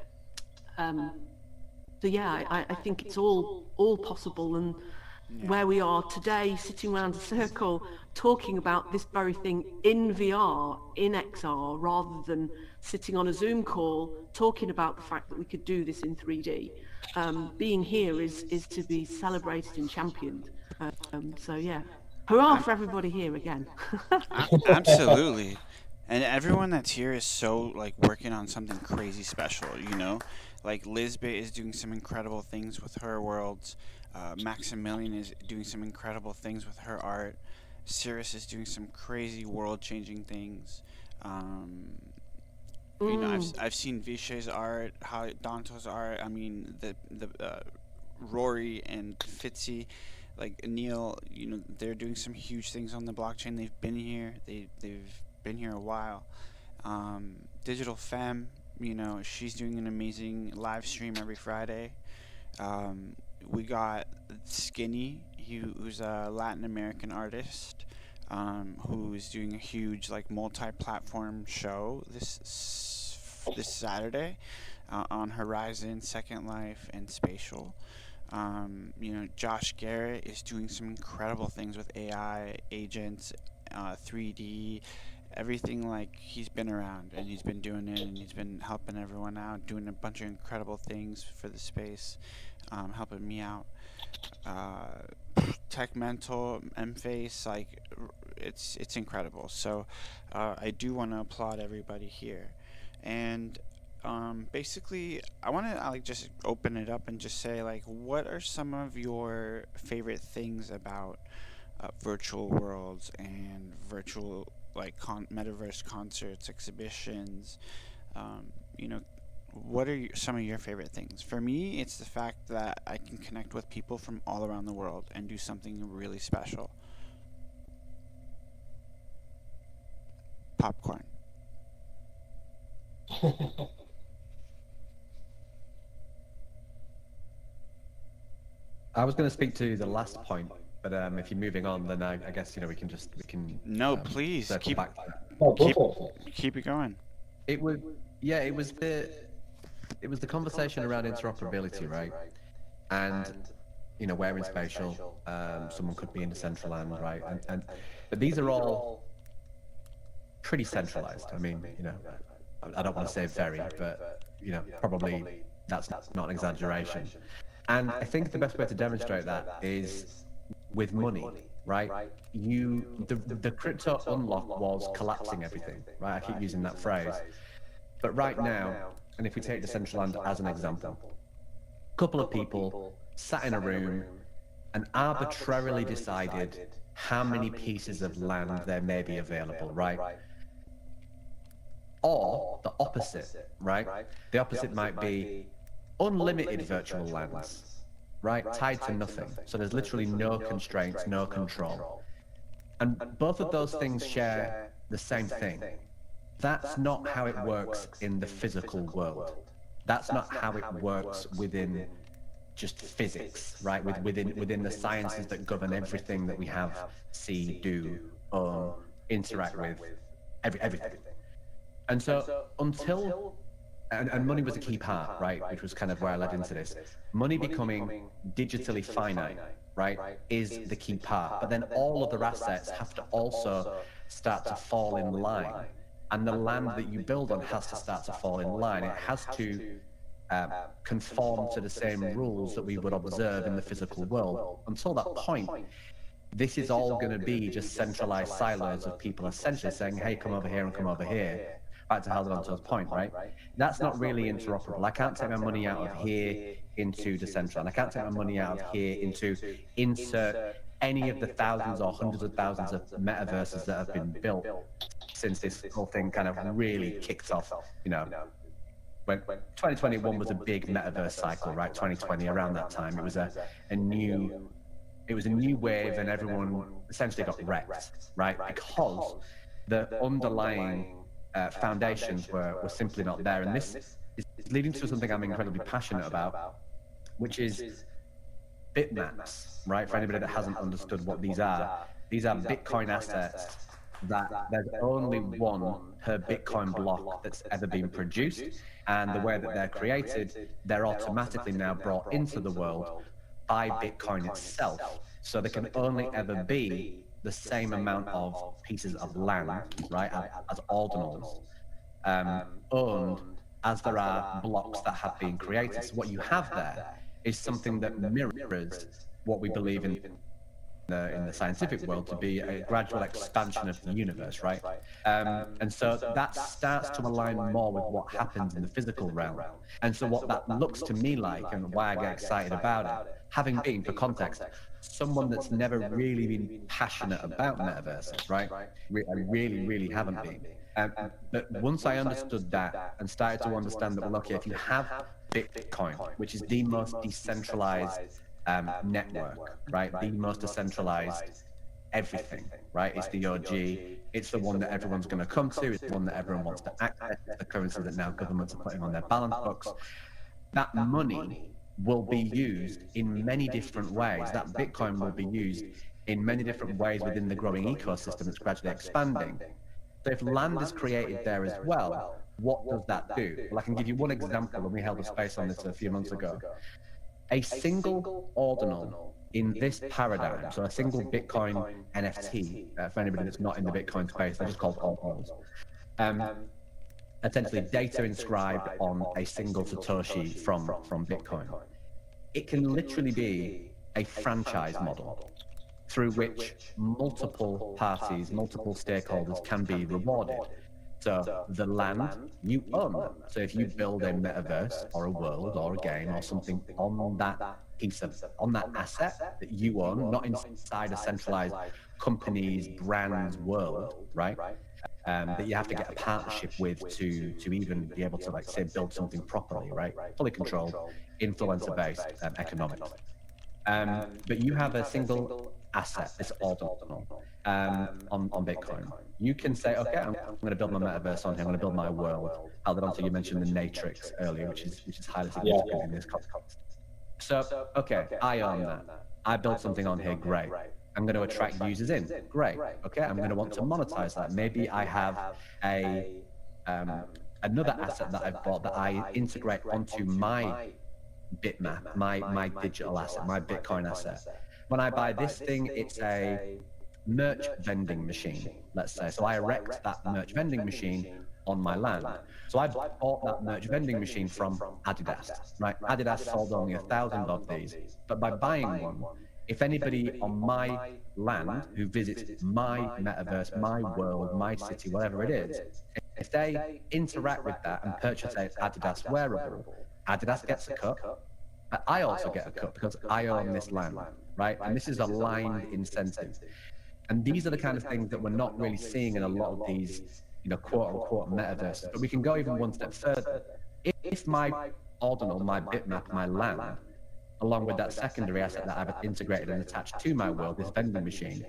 So yeah, I think it's all possible, and where we are today, sitting around a circle, talking about this very thing in VR, in XR, rather than sitting on a Zoom call, talking about the fact that we could do this in 3D. Being here is to be celebrated and championed. So yeah. Hurrah for everybody here again. absolutely. And everyone that's here is so like working on something crazy special, you know? Like Lisbeth is doing some incredible things with her worlds. Maximilian is doing some incredible things with her art. Cirrus is doing some crazy world-changing things. You know, I've seen Vishé's art, how Danto's art. I mean, the Rory and Fitzy, like Neil. You know, they're doing some huge things on the blockchain. They've been here. They've been here a while. Digital Femme, you know, she's doing an amazing live stream every Friday. We got Skinny, who's a Latin American artist, who's doing a huge like multi-platform show this Saturday on Horizon, Second Life, and Spatial. You know, Josh Garrett is doing some incredible things with AI agents, 3D, everything. Like, he's been around and he's been doing it, and he's been helping everyone out, doing a bunch of incredible things for the space, helping me out. Tech Mental, M-Face, like, it's incredible. So I do want to applaud everybody here. And basically, I want to like just open it up and just say, like, what are some of your favorite things about virtual worlds and virtual like metaverse concerts, exhibitions? You know, what are some of your favorite things? For me, it's the fact that I can connect with people from all around the world and do something really special. Popcorn. I was going to speak to the last point, but if you're moving on, then I guess, you know, we can. No, please keep back. Keep it going. It was the conversation around interoperability, right? And you know, we're in spatial. Someone could be in Decentraland, right? But these are all pretty centralized. I mean, you know, I don't want to say very, but you know, probably that's not an exaggeration. And I think the best way to demonstrate that is with money, right? The crypto unlock was collapsing everything, right? I keep using that phrase. But right now, and if we take Decentraland as an example, couple of people sat in a room and arbitrarily decided how many pieces of land there may be available, right? Or the opposite, right? The opposite might be unlimited virtual lands, right? Tied to nothing. So there's literally no constraints, no control. And both of those things share the same thing. That's not how it works in the physical world. That's not how it works within just physics, right? Within the sciences that govern everything that we have, see, do, own, interact with, everything. And so until, and money was a key part, right? Which was kind of where I led into this. Money becoming digitally finite, right, is the key part. But then all other assets have to also start to fall in line. And the land that you build on has to start to fall in line. It has to conform to the same rules that we would observe in the physical world. Until that point, this is all going to be just centralized silos of people essentially saying, hey, come over here and come over here. Back to Haldan's point, right? That's not really interoperable. I can't take my money out of here into Decentraland. I can't take my money out of here into insert any of the thousands or hundreds of thousands of metaverses that have been built since this whole thing kind of really kicked off, you know. When 2021 was a big metaverse cycle, right? 2020, around that time, it was a new wave, and everyone essentially got wrecked, right? Because the underlying foundations were simply not there. And this is leading to something I'm incredibly passionate about, which is bitmaps, right? For anybody that hasn't understood what these are Bitcoin assets that there's only one per Bitcoin block that's ever been produced. And the way that they're created, they're automatically now brought into the world by Bitcoin itself. So there can only ever be the same amount of pieces of land, right, as ordinals, owned as there are blocks that have been created. So what you have there is something that mirrors what we believe in the scientific world to be a gradual expansion of the universe, right? And so that starts to align more with what happens in the physical realm. And so what that looks to me like, and why I get excited about it, having been, for context, someone that's never really been passionate about metaverses, right? I really haven't been. But once I understood that and started to understand that, well, okay, if you have Bitcoin, which is the most decentralized network, right? The most decentralized everything, right? It's the OG. It's the one that everyone's going to come to. It's the one that everyone wants to access. The currency that now governments are putting on their balance books. That money will be used in many different ways. That Bitcoin will be used in many different ways within the growing ecosystem that's gradually expanding. So if land is created there as well, what does that do? Well, I can give you one example when we held a space on this a few months ago. A single ordinal in this paradigm, so a single Bitcoin NFT, for anybody that's not in the Bitcoin space, they're just called ordinals. Essentially data inscribed on a single Satoshi from Bitcoin. It can literally be a franchise model through which multiple parties, multiple stakeholders can be rewarded. So the land, you own them. So if you build a metaverse or a world or a game or something on that on that asset that you own, not inside a centralized company's brand's world, right? That you have to get a partnership with to even be able to, like, say, build something properly, right? Fully controlled, influencer-based economics. But you have a single asset, this ordinal, on Bitcoin. You can say, okay, I'm going to build my metaverse on here. I'm going to build my world. Aldo, you mentioned the matrix earlier, which is highly significant in this context. So, okay, I own that. I built something on here, great. I'm going to attract users in, great. Okay, I'm going to want to monetize that. Maybe I have another asset that I've bought that I integrate onto my bitmap, my digital asset, my Bitcoin asset. When I buy this thing, it's a merch vending machine, let's say. So I erect that merch vending machine on my land. So I bought that merch vending machine from Adidas, right? Adidas sold only 1,000 of these. But by buying one, if anybody on my land who visits my metaverse, my world, my city, whatever it is, if they interact with that and purchase an Adidas wearable, Adidas gets a cut, I also get a cut because I own this land, right? And this is aligned incentive. And these are the kind of things that we're not really seeing in a lot of these, quote unquote metaverses. But we can go even one step further. If my ordinal, my bitmap, my land, along with that secondary asset that I've integrated and attached to my world, this vending machine,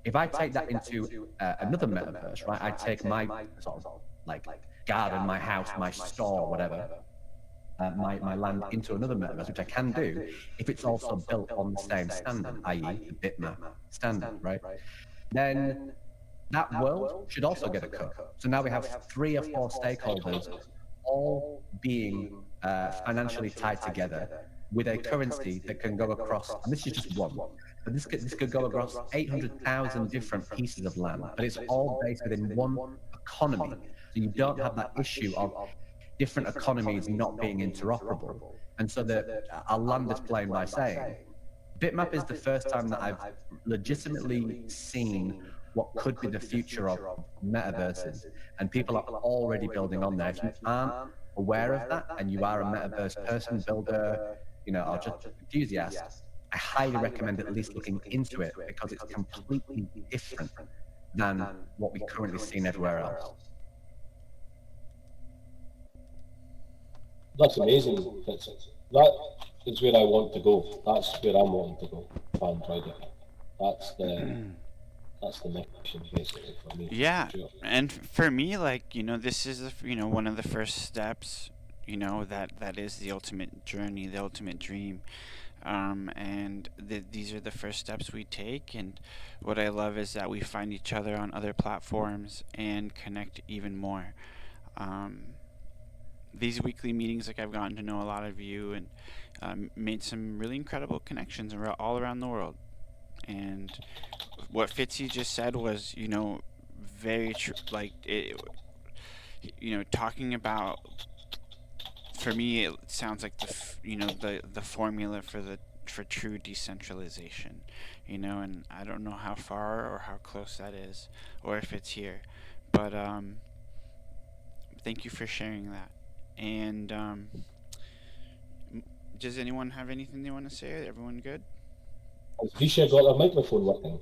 if I take that into another metaverse, right? I take my sort of like garden, my house, my store, whatever, my land into another metaverse, which I can do if it's also built on the same standard, i.e. the bitmap standard, right? Then that world should also get a cut. So now we have 3 or 4 stakeholders all being financially tied together with a currency that can go across, and this is just one, but this could go across 800,000 different pieces of land, but it's all based within one economy. So you don't have that issue of different economies not being interoperable. And so I'll land this plane by saying, bitmap is the first time that I've legitimately seen what could be the future of metaverses, and people are already building on there. If you aren't aware of that and you are a metaverse person, builder, or just enthusiast, I highly recommend at least looking into it because it's completely different than what we currently see everywhere else. That's amazing. That is where I want to go. That's where I'm wanting to go. If I enjoyed it. That's the mission basically for me. Yeah, Sure. and for me, this is one of the first steps. That is the ultimate journey, the ultimate dream. And these are the first steps we take, and what I love is that we find each other on other platforms and connect even more. These weekly meetings, I've gotten to know a lot of you and made some really incredible connections all around the world. And what Fitzy just said was, very true. Talking about, for me, it sounds like the formula for true decentralization, and I don't know how far or how close that is, or if it's here, but thank you for sharing that. And does anyone have anything they want to say? Everyone good? Has Visha got her microphone working?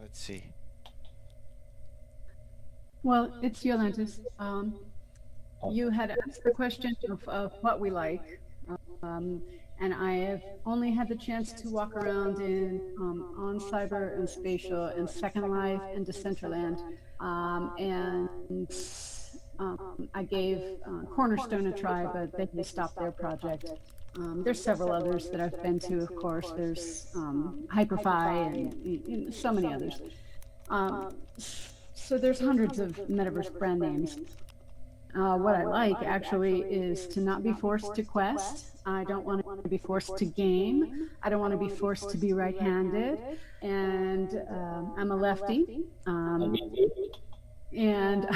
Let's see. Well, it's Yolantis. You had asked the question of what we like, and I have only had the chance to walk around in on Cyber and Spatial and Second Life and Decentraland, and I gave Cornerstone a try, but they stopped their project. There's several others that I've been to, of course. There's Hyperfi and so many others. So there's hundreds of metaverse brand names. What I like actually is to not be forced to quest. I don't want to be forced to game. I don't want to be forced to be right-handed. And I'm a lefty. And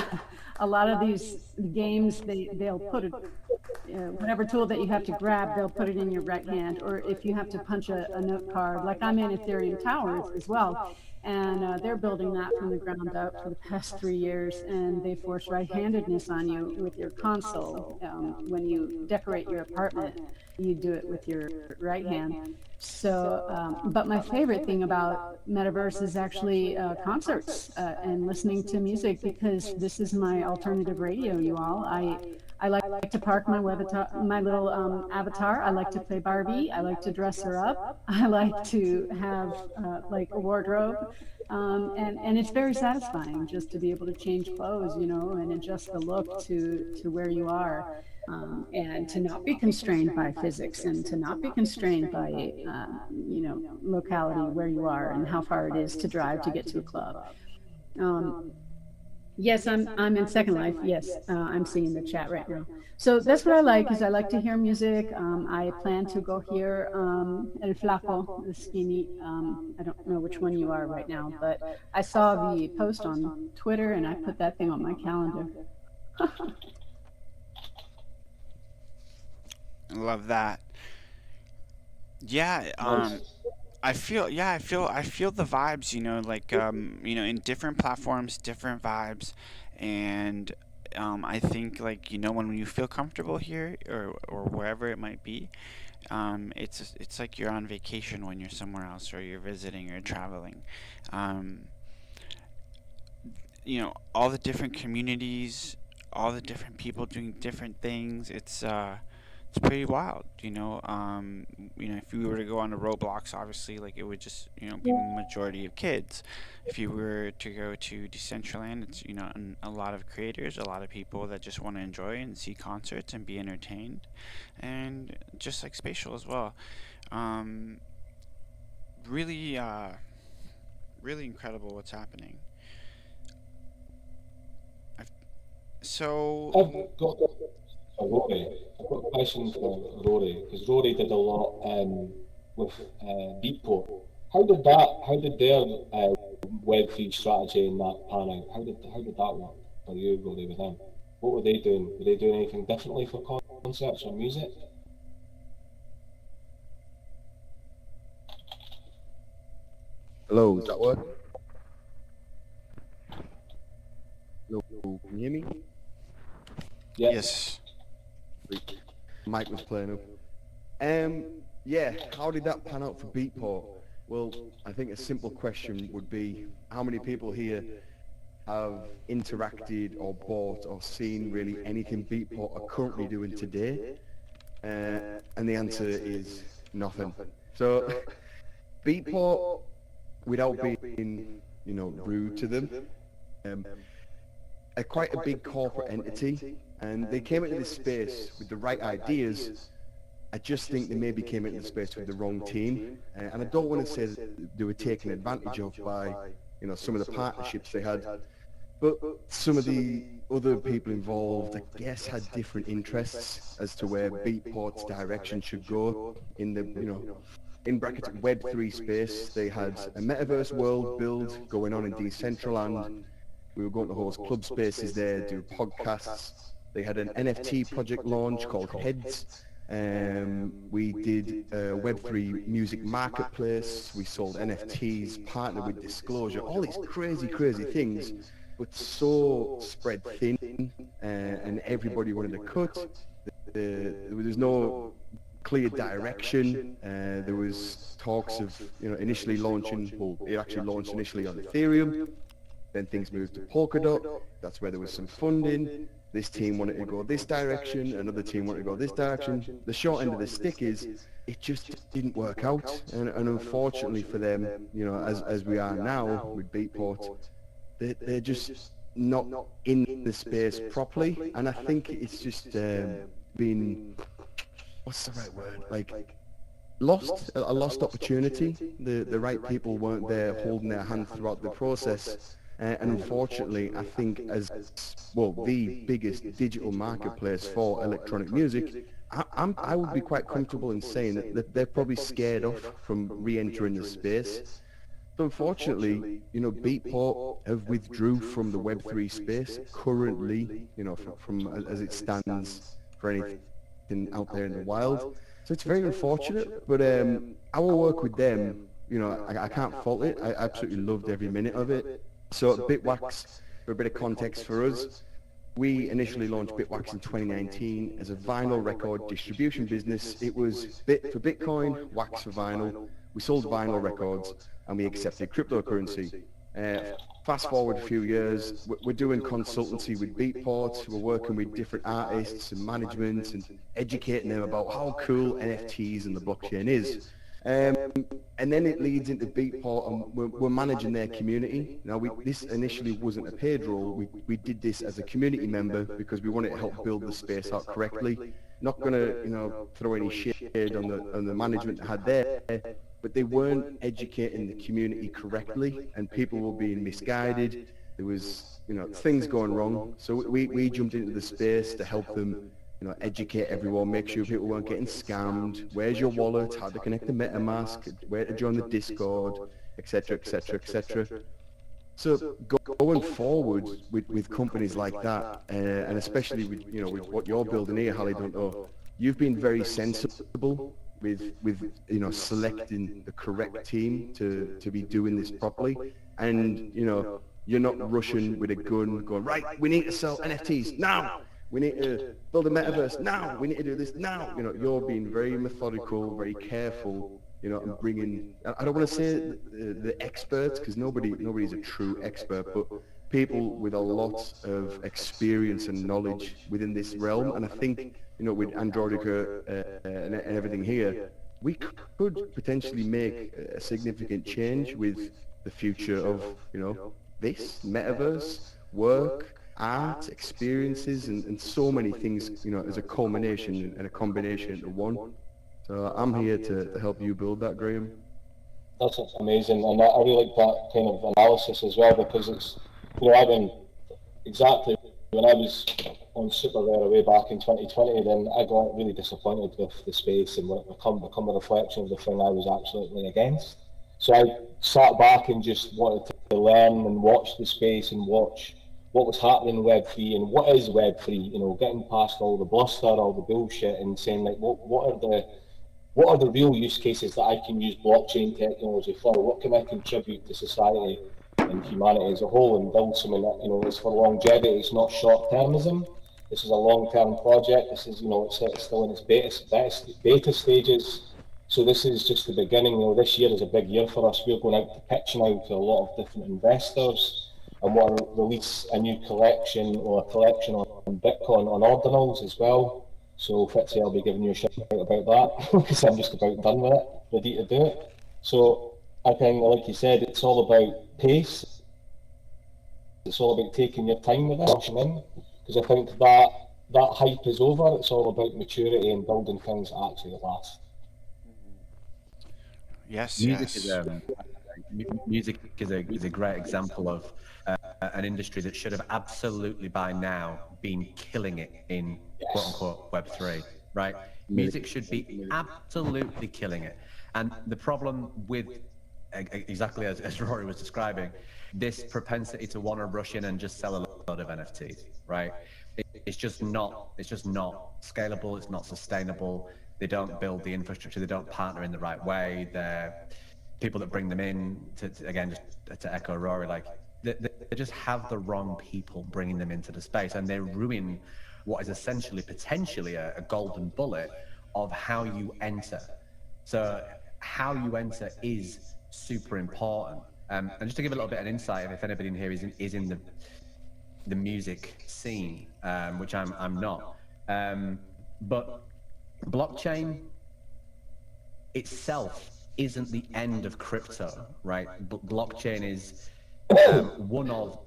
a lot of these games, they'll put it, whatever tool that you have to grab, they'll put it in your right hand. Or if you have to punch a note card, like I'm in Ethereum Towers as well. And they're building that from the ground up for the past 3 years, and they force right-handedness on you with your console. When you decorate your apartment, you do it with your right hand. So, but my favorite thing about Metaverse is actually concerts and listening to music, because this is my alternative radio, you all. I like to park my my little avatar. I like to play Barbie. I like to dress her up. I like to have like a wardrobe, and it's very satisfying just to be able to change clothes, and adjust the look to where you are, and to not be constrained by physics, and to not be constrained by locality where you are and how far it is to drive to get to a club. Yes, I'm in Second Life. Yes, I'm seeing the chat right now. So that's what I like, is I like to hear music. I plan to go hear El Flaco, the skinny. I don't know which one you are right now, but I saw the post on Twitter and I put that thing on my calendar. Love that. Yeah, I feel the vibes, in different platforms, different vibes, and I think, like, when you feel comfortable here, or wherever it might be, it's like you're on vacation when you're somewhere else, or you're visiting or traveling. Um, all the different communities, all the different people doing different things. It's pretty wild. If you were to go on to Roblox, obviously, like, it would just be majority of kids. If you were to go to Decentraland, it's a lot of creators, a lot of people that just want to enjoy and see concerts and be entertained, and just like Spatial as well. Um, really, really incredible what's happening. So, I've got for Rory. I've got a question for Rory, because Rory did a lot with Beatport. How did their Web3 strategy in that pan out? How did that work for you, Rory, with them? What were they doing? Were they doing anything differently for concerts or music? Hello, is that working? Hello, can you hear me? yes. Mike was playing up. Yeah, how did that pan out for Beatport? Well, I think a simple question would be, how many people here have interacted or bought or seen really anything Beatport are currently doing today? And the answer is nothing. So, Beatport, without being, rude to them, are quite a big corporate entity, and they came into this space with the right ideas. I just think they maybe came into the space with the wrong team, and I don't want to say that they were taken advantage of by, some of the partnerships they had, but some of the other people involved, I guess, had different interests as to where Beatport's direction should go in the, in brackets Web3 space. They had a metaverse world build going on in Decentraland. We were going to host club spaces there, do podcasts. They had an NFT project launch called Heads. We did a Web3 music marketplace. We sold NFTs, partnered with Disclosure, all these crazy, crazy things, but so spread thin, and everybody wanted to cut. There was no clear direction. There was talks of, initially launching, well, it actually launched initially on Ethereum. Then things moved to Polkadot. That's where there was some funding. This team wanted to go this direction, another team wanted to go this direction. The short end of the stick is, it just didn't work out. And unfortunately for them, as we are now with Beatport, they're just not in the space properly. And I think it's just been, what's the right word? Like, a lost opportunity. The right people weren't there holding their hand throughout the process. And unfortunately, I think as, well, the biggest digital marketplace for electronic music, I would be quite comfortable in saying that they're probably scared off from re-entering the space. But unfortunately, Beatport have withdrew from the Web3 space currently, from as it stands for anything out there in the wild. So it's very unfortunate, but our work with them, I can't fault it. I absolutely loved every minute of it. So Bitwax, for a bit of context for us, we initially launched Bitwax in 2019 as a vinyl record distribution business. It was Bit for Bitcoin, Wax for vinyl. We sold vinyl records and we accepted cryptocurrency. Fast forward a few years, we're doing consultancy with Beatport. We're working with different artists and management and educating them about how cool NFTs and the blockchain is. And then it leads into Beatport, and we're managing their community. Now, this initially wasn't a paid role. We did this as a community member because we wanted to help build the space out correctly. Not going to, throw any shade on the management that had there, but they weren't educating the community correctly, and people were being misguided. There was, things going wrong. So we jumped into the space to help them, educate everyone, make sure people weren't getting scammed. Where's your wallet? How to connect the MetaMask? Where to join the Discord, etc., etc., etc. So going forward with companies like that, and especially with with what you're building here, Hallie, don't know, you've been very sensible with selecting the correct team to be doing this properly, and You're not rushing with a gun going, right, we need to sell NFTs now. We need to build a metaverse now. We need to do this now. You know, you're being very methodical, very careful, you know, and bringing, I don't want to say the experts, because nobody's a true expert, but people with a lot of experience and knowledge within this realm. And I think, you know, with Androdica and everything here, we could potentially make a significant change with the future of, you know, this metaverse, work, art, experiences, and so many things, you know, as a culmination and a combination into one. So I'm here to help you build that, Graham. That's amazing, and I really like that kind of analysis as well, because it's, you know, I've been exactly when I was on Super Rare way back in 2020, then I got really disappointed with the space and what become a reflection of the thing I was absolutely against. So I sat back and just wanted to learn and watch the space and watch what was happening in Web3 and what is Web3, you know, getting past all the bluster, all the bullshit, and saying, like, what are the real use cases that I can use blockchain technology for? What can I contribute to society and humanity as a whole, and build something that, you know, is for longevity. It's not short-termism. This is a long-term project. This is, you know, it's still in its beta stages. So this is just the beginning. You know, this year is a big year for us. We're going out to pitch now to a lot of different investors, and want to release a new collection or a collection on Bitcoin on ordinals as well. So Fitzy, I'll be giving you a shout out about that because I'm just about done with it, ready to do it. So I think, like you said, it's all about pace. It's all about taking your time with it, rushing in, because I think that hype is over. It's all about maturity and building things that actually last. Yes, Music yes. is a great example of an industry that should have absolutely by now been killing it in quote unquote Web3, right? Music should be absolutely killing it. And the problem with, exactly as Rory was describing, this propensity to want to rush in and just sell a lot of NFTs, right? It's just not scalable. It's not sustainable. They don't build the infrastructure. They don't partner in the right way. They're people that bring them in to again, just to echo Rory, like they just have the wrong people bringing them into the space, and they ruin what is essentially potentially a golden bullet of how you enter. So how you enter is super important. And just to give a little bit of insight, if anybody in here is in the music scene, which I'm not, but blockchain itself isn't the end of crypto, right? Blockchain is one of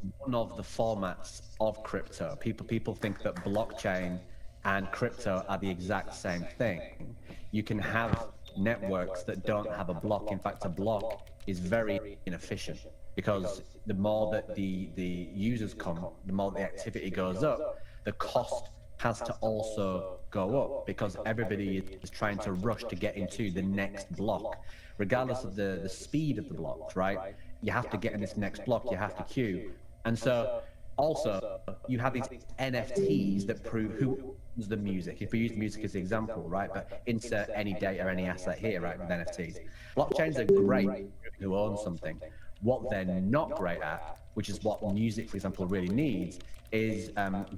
the formats of crypto. People think that blockchain and crypto are the exact same thing. You can have networks that don't have a block. In fact, a block is very inefficient, because the more that the users come, the more the activity goes up, the cost has to also go up, because everybody is trying to rush to get into the next block, regardless of the speed of the blocks, right? You have to get in this next block, you have to queue. And so also you have these NFTs that prove who owns the music. If we use music as the example, right? But insert any data or any asset here, right, with NFTs. Blockchains are great who own something. What they're not great at, which is what music, for example, really needs, is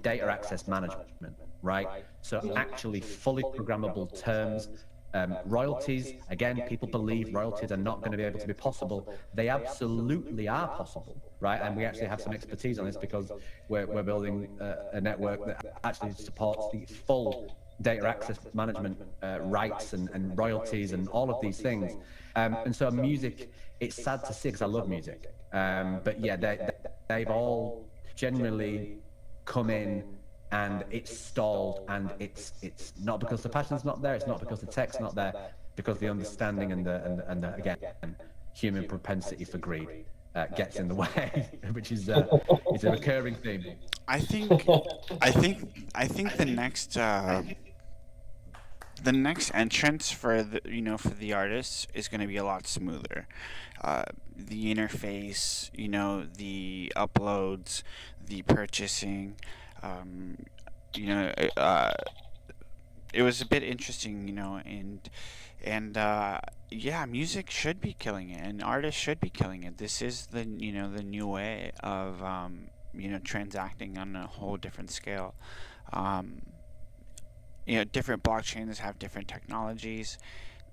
data access management, right? So actually fully programmable terms, royalties. Again, people believe royalties are not going to be able to be possible. They absolutely are possible, right? And we actually have some expertise on this, because we're building a network that actually supports the full data access management rights and royalties and all of these things. And so music, it's sad to see, because I love music. But yeah, they've all generally come in and it's stalled, and it's not because the passion's not there, it's not because the tech's not there, because the understanding and the again, human propensity for greed gets in the way, which is it's a recurring theme. I think the next entrance for the artists is going to be a lot smoother. The interface, the uploads, the purchasing, it was a bit interesting, you know, and yeah, music should be killing it, and artists should be killing it. This is the, you know, the new way of you know, transacting on a whole different scale. Um, you know, different blockchains have different technologies,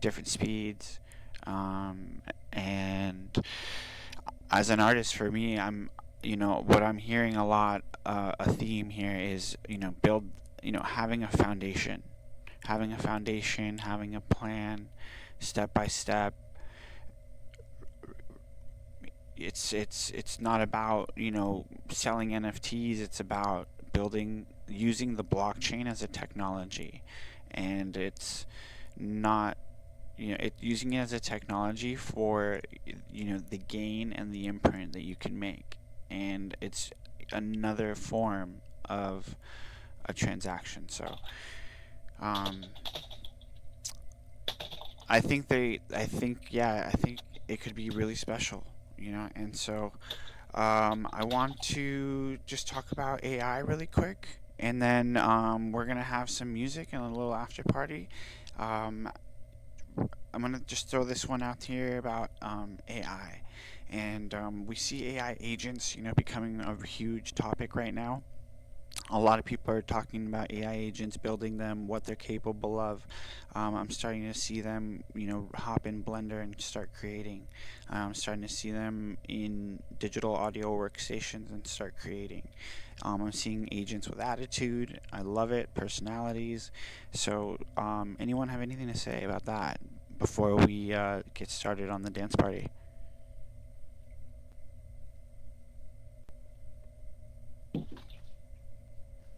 different speeds, and as an artist, for me, you know, what I'm hearing a lot, a theme here is, you know, you know, having a foundation, having a plan, step by step. It's not about, you know, selling NFTs. It's about using the blockchain as a technology, and it's not, you know, using it as a technology for, you know, the gain and the imprint that you can make, and it's another form of a transaction. So I think it could be really special, you know. And so I want to just talk about AI really quick, and then we're gonna have some music and a little after party. I'm gonna just throw this one out here about AI, and we see AI agents, you know, becoming a huge topic right now. A lot of people are talking about AI agents, building them, what they're capable of. I'm starting to see them, you know, hop in Blender and start creating. I'm starting to see them in digital audio workstations and start creating. I'm seeing agents with attitude. I love it. Personalities. So, anyone have anything to say about that before we get started on the dance party?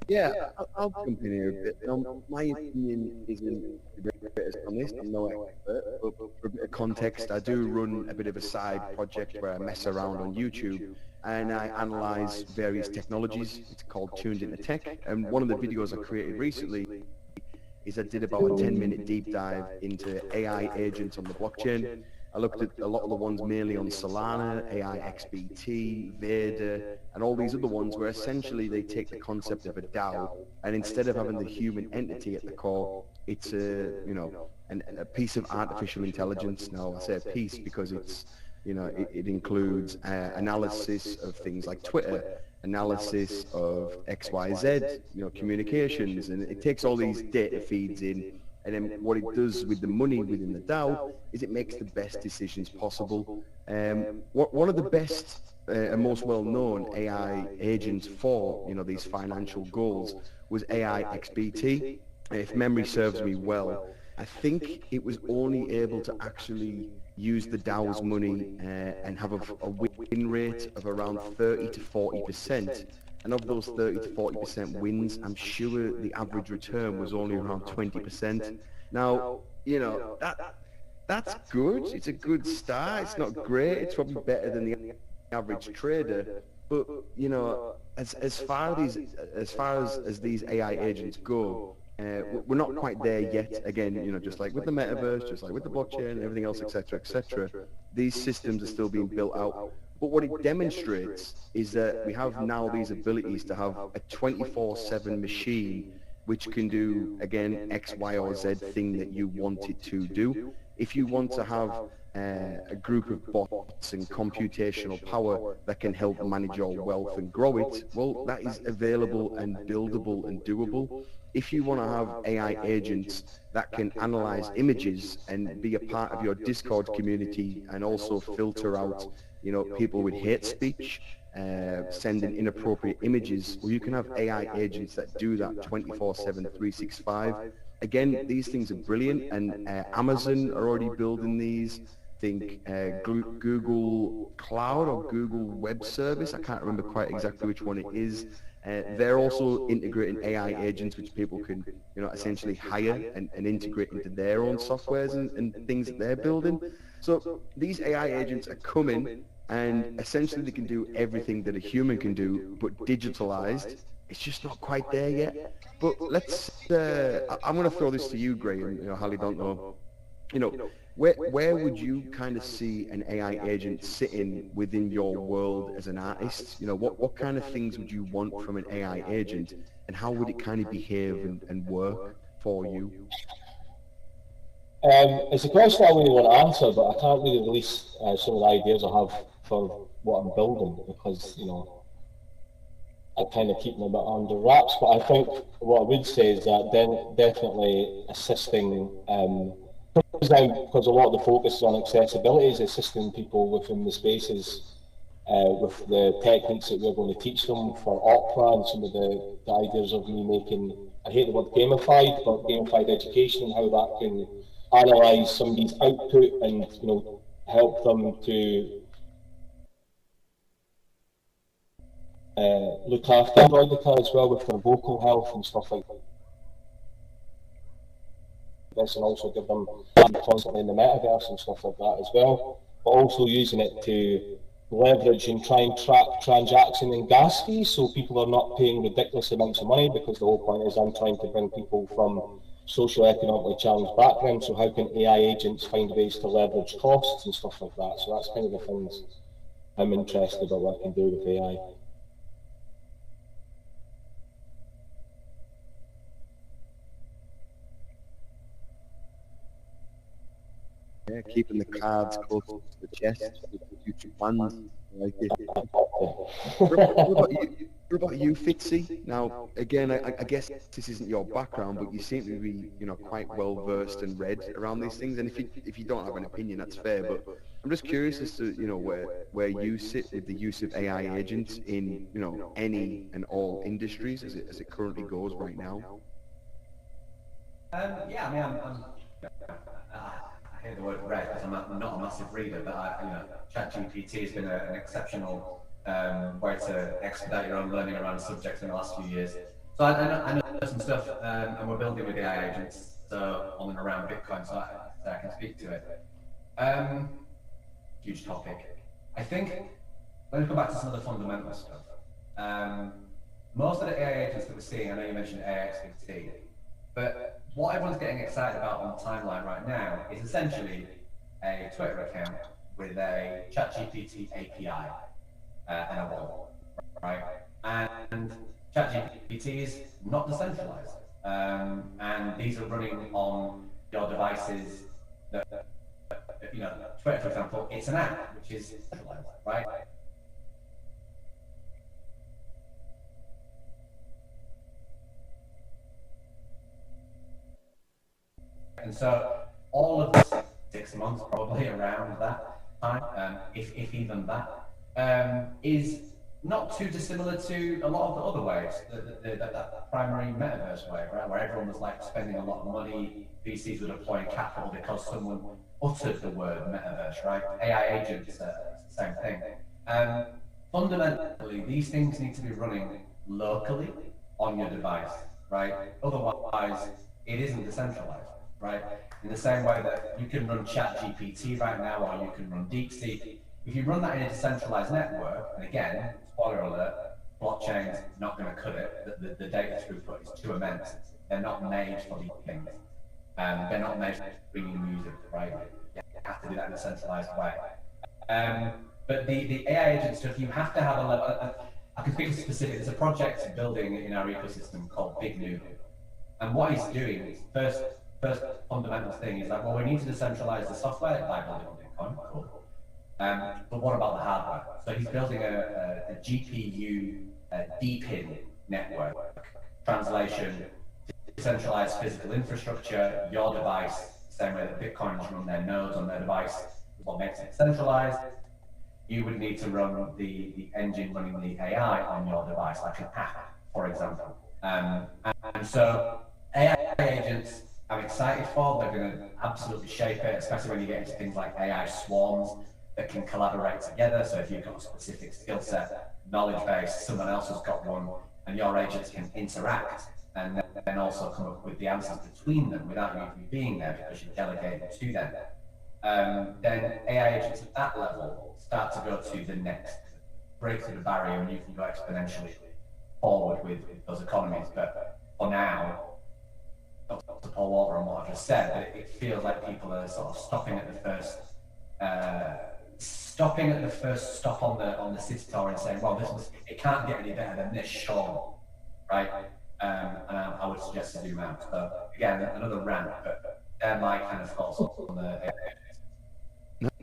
Yeah, I'll jump in here a bit. Now, my opinion isn't the greatest on this. I'm no expert, but for a bit of context, I do run a bit of a side project where I mess around on YouTube and I analyze various technologies. It's called Tuned Into Tech. And one of the videos I created recently is I did about a 10-minute deep dive into AI agents on the blockchain. I looked at a lot of the ones mainly on Solana, AI XBT, Vader, and all these other ones where essentially they take the concept of a DAO, and instead of having the human entity at the core, it's a piece of artificial intelligence. Now I say a piece because it's, you know, it includes analysis of things like Twitter, analysis of XYZ, you know, communications, and it takes all these data feeds in. And then what it does with the money within the DAO is it makes the best decisions possible. One of the best and most well-known AI agents for, you know, these financial goals was AI XBT. If memory serves me well, I think it was only able to actually use the DAO's money and have a win rate of around 30 to 40%. And of those 30 to 40% wins, I'm sure the average return was only around 20%. Now, you know, that's good. It's a good start. It's not great. It's probably better than the average trader. But, you know, as far as these AI agents go, we're not quite there yet. Again, you know, just like with the metaverse, just like with the blockchain and everything else, etc., etc., these systems are still being built out. But what it demonstrates is that we have now these abilities to have a 24/7 machine which can do, again, X, Y, or Z thing that you want it to do. If you want to have a group of bots and computational power that can help manage your wealth and grow it, well, that is available and buildable and doable. If you want to have AI agents that can analyze images and be a part of your Discord community and also filter out, you know, people with hate speech, sending inappropriate images, well, you can have AI agents that do that 24/7, 365. Again, these things are brilliant, and Amazon are already building these. Think Google Cloud or Google Web Service, I can't remember quite exactly which one it is. They're also integrating AI agents which people can, you know, essentially hire and integrate into their own softwares and things that they're building. So these AI agents are coming, and essentially they can do everything that a human can do, but digitalized. It's just not quite there yet. But I'm going to throw this to you, Graham. You know, Harley, don't know. You know, where would you kind of see an AI agent sitting within your world as an artist? You know, what kind of things would you want from an AI agent, and how would it kind of behave and work? for you? It's a question I really want to answer, but I can't really release some of the ideas I have for what I'm building because, you know, I kind of keep them a bit under wraps. But I think what I would say is that definitely assisting, because a lot of the focus is on accessibility, is assisting people within the spaces with the techniques that we're going to teach them for opera and some of the ideas of me making, I hate the word gamified, but gamified education and how that can analyse somebody's output and, you know, help them to look after Android as well with their vocal health and stuff like this, and also give them constantly in the metaverse and stuff like that as well, but also using it to leverage and try and track transaction and gas fees so people are not paying ridiculous amounts of money, because the whole point is I'm trying to bring people from socio-economically challenged backgrounds, so how can AI agents find ways to leverage costs and stuff like that. So that's kind of the things I'm interested about what I can do with AI. Yeah, keeping the cards close to the chest with the future plans. Like it. What about you, Fitzy? Now, again, I guess this isn't your background, but you seem to be, you know, quite well versed and read around these things. And if you don't have an opinion, that's fair. But I'm just curious as to, you know, where you sit with the use of AI agents in, you know, any and all industries as it currently goes right now. Yeah, I mean, I hear the word read because I'm not a massive reader, but ChatGPT has been an exceptional way to expedite your own learning around subjects in the last few years. So I know some stuff, and we're building with AI agents, so on and around Bitcoin, so I can speak to it. Huge topic. I think, let me come back to some of the fundamental stuff. Most of the AI agents that we're seeing, I know you mentioned AXBT, but what everyone's getting excited about on the timeline right now is essentially a Twitter account with a ChatGPT API and a wallet, right? And ChatGPT is not decentralized, and these are running on your devices. That, you know, Twitter, for example, it's an app which is centralized, right? And so all of this 6 months, probably around that time, if even that, is not too dissimilar to a lot of the other ways, that primary metaverse way, right, where everyone was like spending a lot of money, VCs were deploying capital because someone uttered the word metaverse, right? AI agents, it's the same thing. Fundamentally, these things need to be running locally on your device, right? Otherwise, it isn't decentralized. Right? In the same way that you can run ChatGPT right now, or you can run DeepSeek. If you run that in a decentralized network, and again, spoiler alert, blockchain's not going to cut it. The data throughput is too immense. They're not made for these things. They're not made for bringing music, right? You have to do that in a centralized way. But the AI agent stuff, you have to have a level. I can speak to specific. There's a project building in our ecosystem called Big Noodle, and what he's doing is first fundamental thing is like, well, we need to decentralize the software by building Bitcoin, cool. But what about the hardware? So he's building a GPU DPIN network, translation, decentralized physical infrastructure, your device, the same way that Bitcoiners run their nodes on their device, is what makes it centralized. You would need to run the engine running the AI on your device, like an app, for example. And so AI agents, I'm excited for. They're going to absolutely shape it, especially when you get into things like AI swarms that can collaborate together. So if you've got a specific skill set, knowledge base, someone else has got one, and your agents can interact and then also come up with the answers between them without you being there because you delegate it to them. Then AI agents at that level start to go to the next, break through the barrier, and you can go exponentially forward with those economies. But for now, to Paul Walter on what I just said, but it feels like people are sort of stopping at the first stop on the city tour and saying, well, it can't get any better than this, sure, right? and I would suggest to zoom out. So again, another rant, but they're my kind of thoughts on the AI.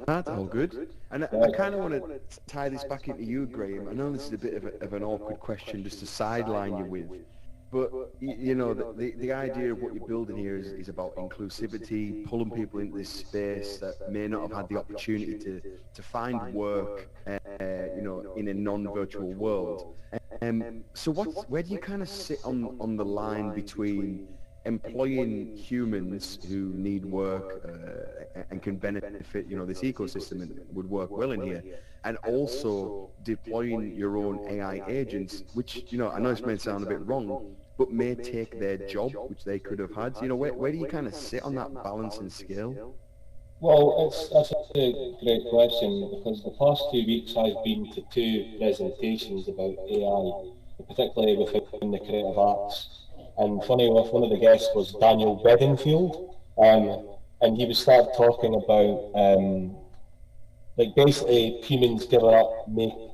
That's all good. And I kind of want to tie this back into you, Graham. I know this is a bit of an awkward question just to sideline you with, but you know, the idea of what you're building here is about inclusivity, pulling people into this space that may not have had the opportunity to find work, you know, in a non-virtual world. So where do you kind of sit on the line between employing humans who need work and can benefit, you know, this ecosystem and would work well in here, and also deploying your own AI agents, which, you know, I know this may sound a bit wrong, but may take their job, which they could have had. You know, where do you kind of sit on that balance and scale? Well, that's a great question, because the past 2 weeks I've been to 2 presentations about AI, particularly within the creative arts. And funny enough, one of the guests was Daniel Bedingfield, and he was started talking about like basically humans giving up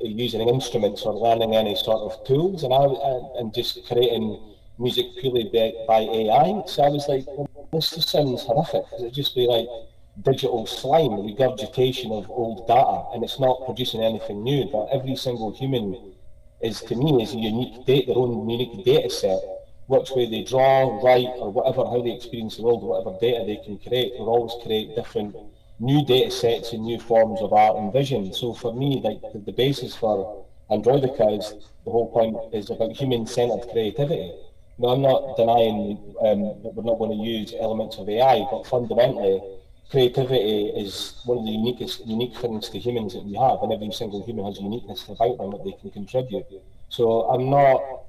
using instruments or learning any sort of tools, and just creating music purely by AI. So I was like, well, this just sounds horrific, because it'd just be like digital slime, regurgitation of old data, and it's not producing anything new. But every single human is, to me, is a unique their own unique data set. Which way they draw, write, or whatever, how they experience the world, whatever data they can create, will always create different new data sets and new forms of art and vision. So for me, like the basis for Androidica is, the whole point is about human-centered creativity. Now, I'm not denying that we're not going to use elements of AI, but fundamentally, creativity is one of the unique things to humans that we have, and every single human has uniqueness about them that they can contribute. So I'm not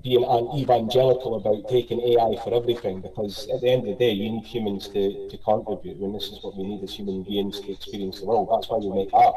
being an evangelical about taking AI for everything, because at the end of the day you need humans to contribute, and this is what we need as human beings to experience the world. That's why we make art.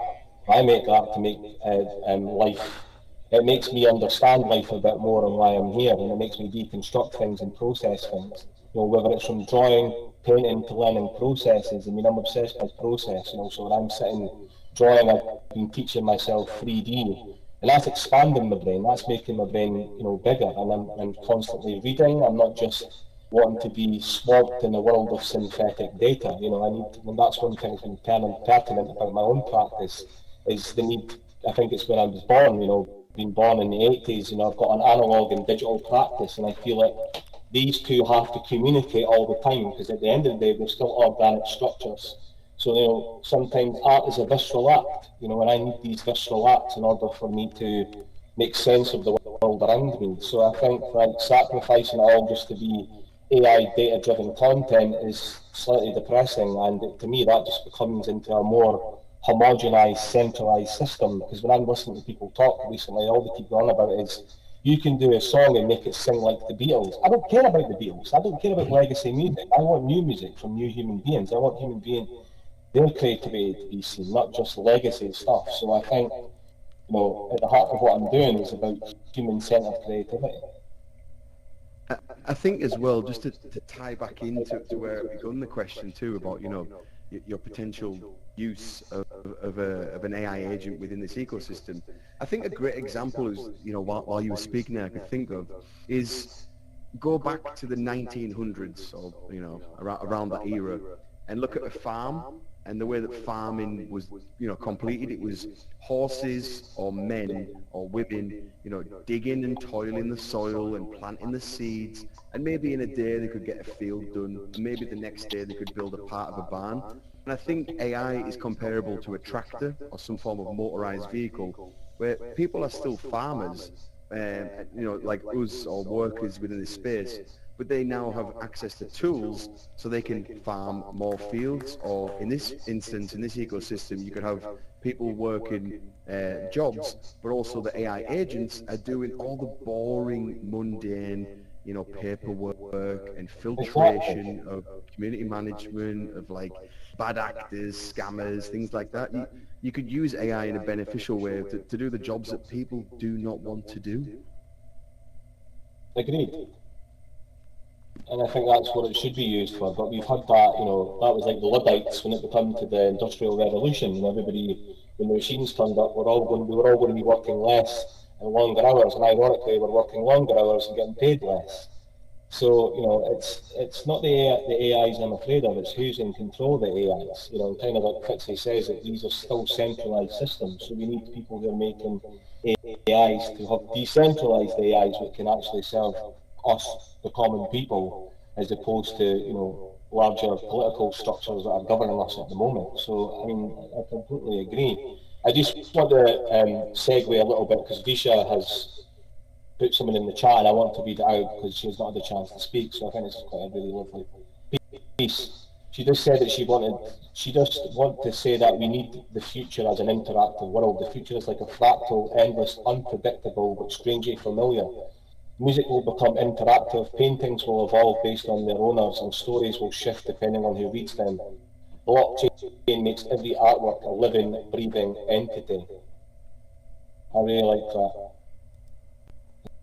I make art to make life, it makes me understand life a bit more and why I'm here, and it makes me deconstruct things and process things. You know, whether it's from drawing, painting to learning processes. I mean, I'm obsessed by process, you know, so when I'm sitting drawing, I've been teaching myself 3D. And that's expanding my brain, that's making my brain, you know, bigger, and I'm constantly reading. I'm not just wanting to be swamped in a world of synthetic data, you know, and that's one thing that's been pertinent about my own practice, is the need, I think it's when I was born, you know, being born in the 80s, you know, I've got an analog and digital practice, and I feel like these two have to communicate all the time, because at the end of the day, they're still organic structures. So, you know, sometimes art is a visceral act, you know, and I need these visceral acts in order for me to make sense of the world around me. So I think, like, sacrificing it all just to be AI data-driven content is slightly depressing, and to me that just becomes into a more homogenized, centralized system. Because when I'm listening to people talk recently, all they keep on about is, you can do a song and make it sing like the Beatles. I don't care about the Beatles. I don't care about legacy music. I want new music from new human beings. I want human beings, their creativity to be seen, not just legacy stuff. So I think, you know, at the heart of what I'm doing is about human-centered creativity. I think as well, just to tie back into where we begun the question too, about, you know, your potential use of an AI agent within this ecosystem. I think a great example is, you know, while you were speaking there, I could think of, is go back to the 1900s, or, you know, around that era, and look at a farm and the way that farming was, you know, completed. It was horses or men or women, you know, digging and toiling the soil and planting the seeds, and maybe in a day they could get a field done, and maybe the next day they could build a part of a barn. And I think AI is comparable to a tractor or some form of motorized vehicle, where people are still farmers, you know, like us, or workers within this space, but they now have access to tools so they can farm more fields. Or in this instance, in this ecosystem, you could have people working jobs, but also the AI agents are doing all the boring, mundane, you know, paperwork and filtration of community management, of like bad actors, scammers, things like that. You could use AI in a beneficial way to do the jobs that people do not want to do. Agreed. And I think that's what it should be used for. But we've had that, you know, that was like the Luddites when it came to the Industrial Revolution, and everybody, when the machines turned up, we were all going to be working less, longer hours, and ironically we're working longer hours and getting paid less. So, it's not the AIs I'm afraid of, it's who's in control of the AIs. And kind of like Fitzy says, that these are still centralised systems, so we need people who are making AIs to have decentralised AIs that can actually serve us, the common people, as opposed to, larger political structures that are governing us at the moment. So, I mean, I completely agree. I just want to segue a little bit, because Visha has put something in the chat, and I want to read it out because she's not had the chance to speak, so I think this is quite a really lovely piece. She just said that she just want to say that we need the future as an interactive world. The future is like a fractal, endless, unpredictable, but strangely familiar. Music will become interactive, paintings will evolve based on their owners, and stories will shift depending on who reads them. Blockchain makes every artwork a living, breathing entity. I really like that.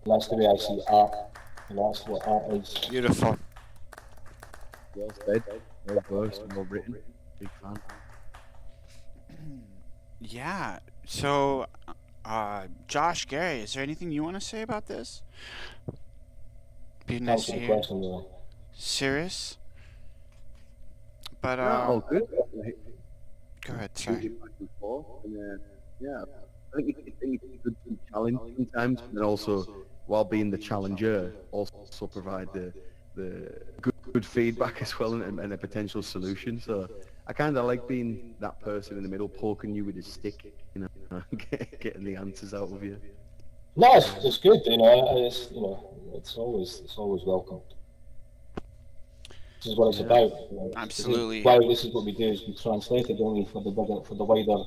And that's the way I see art, and that's what art is. Beautiful. Well said, well versed, well written. Big fan. Yeah. So, Josh, Gary, is there anything you want to say about this? Be nice Thanks for to the hear. question, really. Serious? But Yeah, all good. go ahead. Sorry. Yeah, I think it's good to be challenged sometimes, and also, while being the challenger, also provide the good feedback as well, and a potential solution. So I kind of like being that person in the middle, poking you with a stick, getting the answers out of you. No, it's good. It's always welcome. This is what it's about. Absolutely. This is what we do, is we translate it only for the wider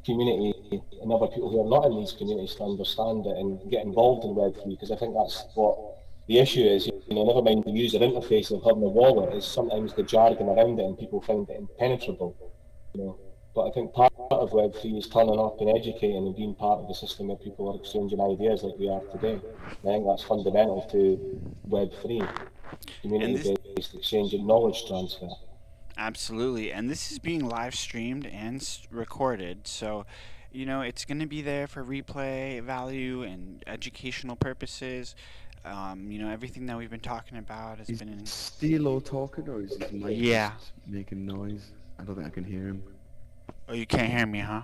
community and other people who are not in these communities to understand it and get involved in Web3, because I think that's what the issue is. Never mind the user interface of having a wallet, is sometimes the jargon around it and people find it impenetrable. But I think part of Web3 is turning up and educating and being part of the system where people are exchanging ideas like we are today. And I think that's fundamental to Web3, community-based exchange and knowledge transfer. Absolutely. And this is being live streamed and recorded, so it's going to be there for replay value and educational purposes. Everything that we've been talking about has been in Stilo talking, or is his mic Yeah. just making noise? I don't think I can hear him. Oh, you can't hear me, huh?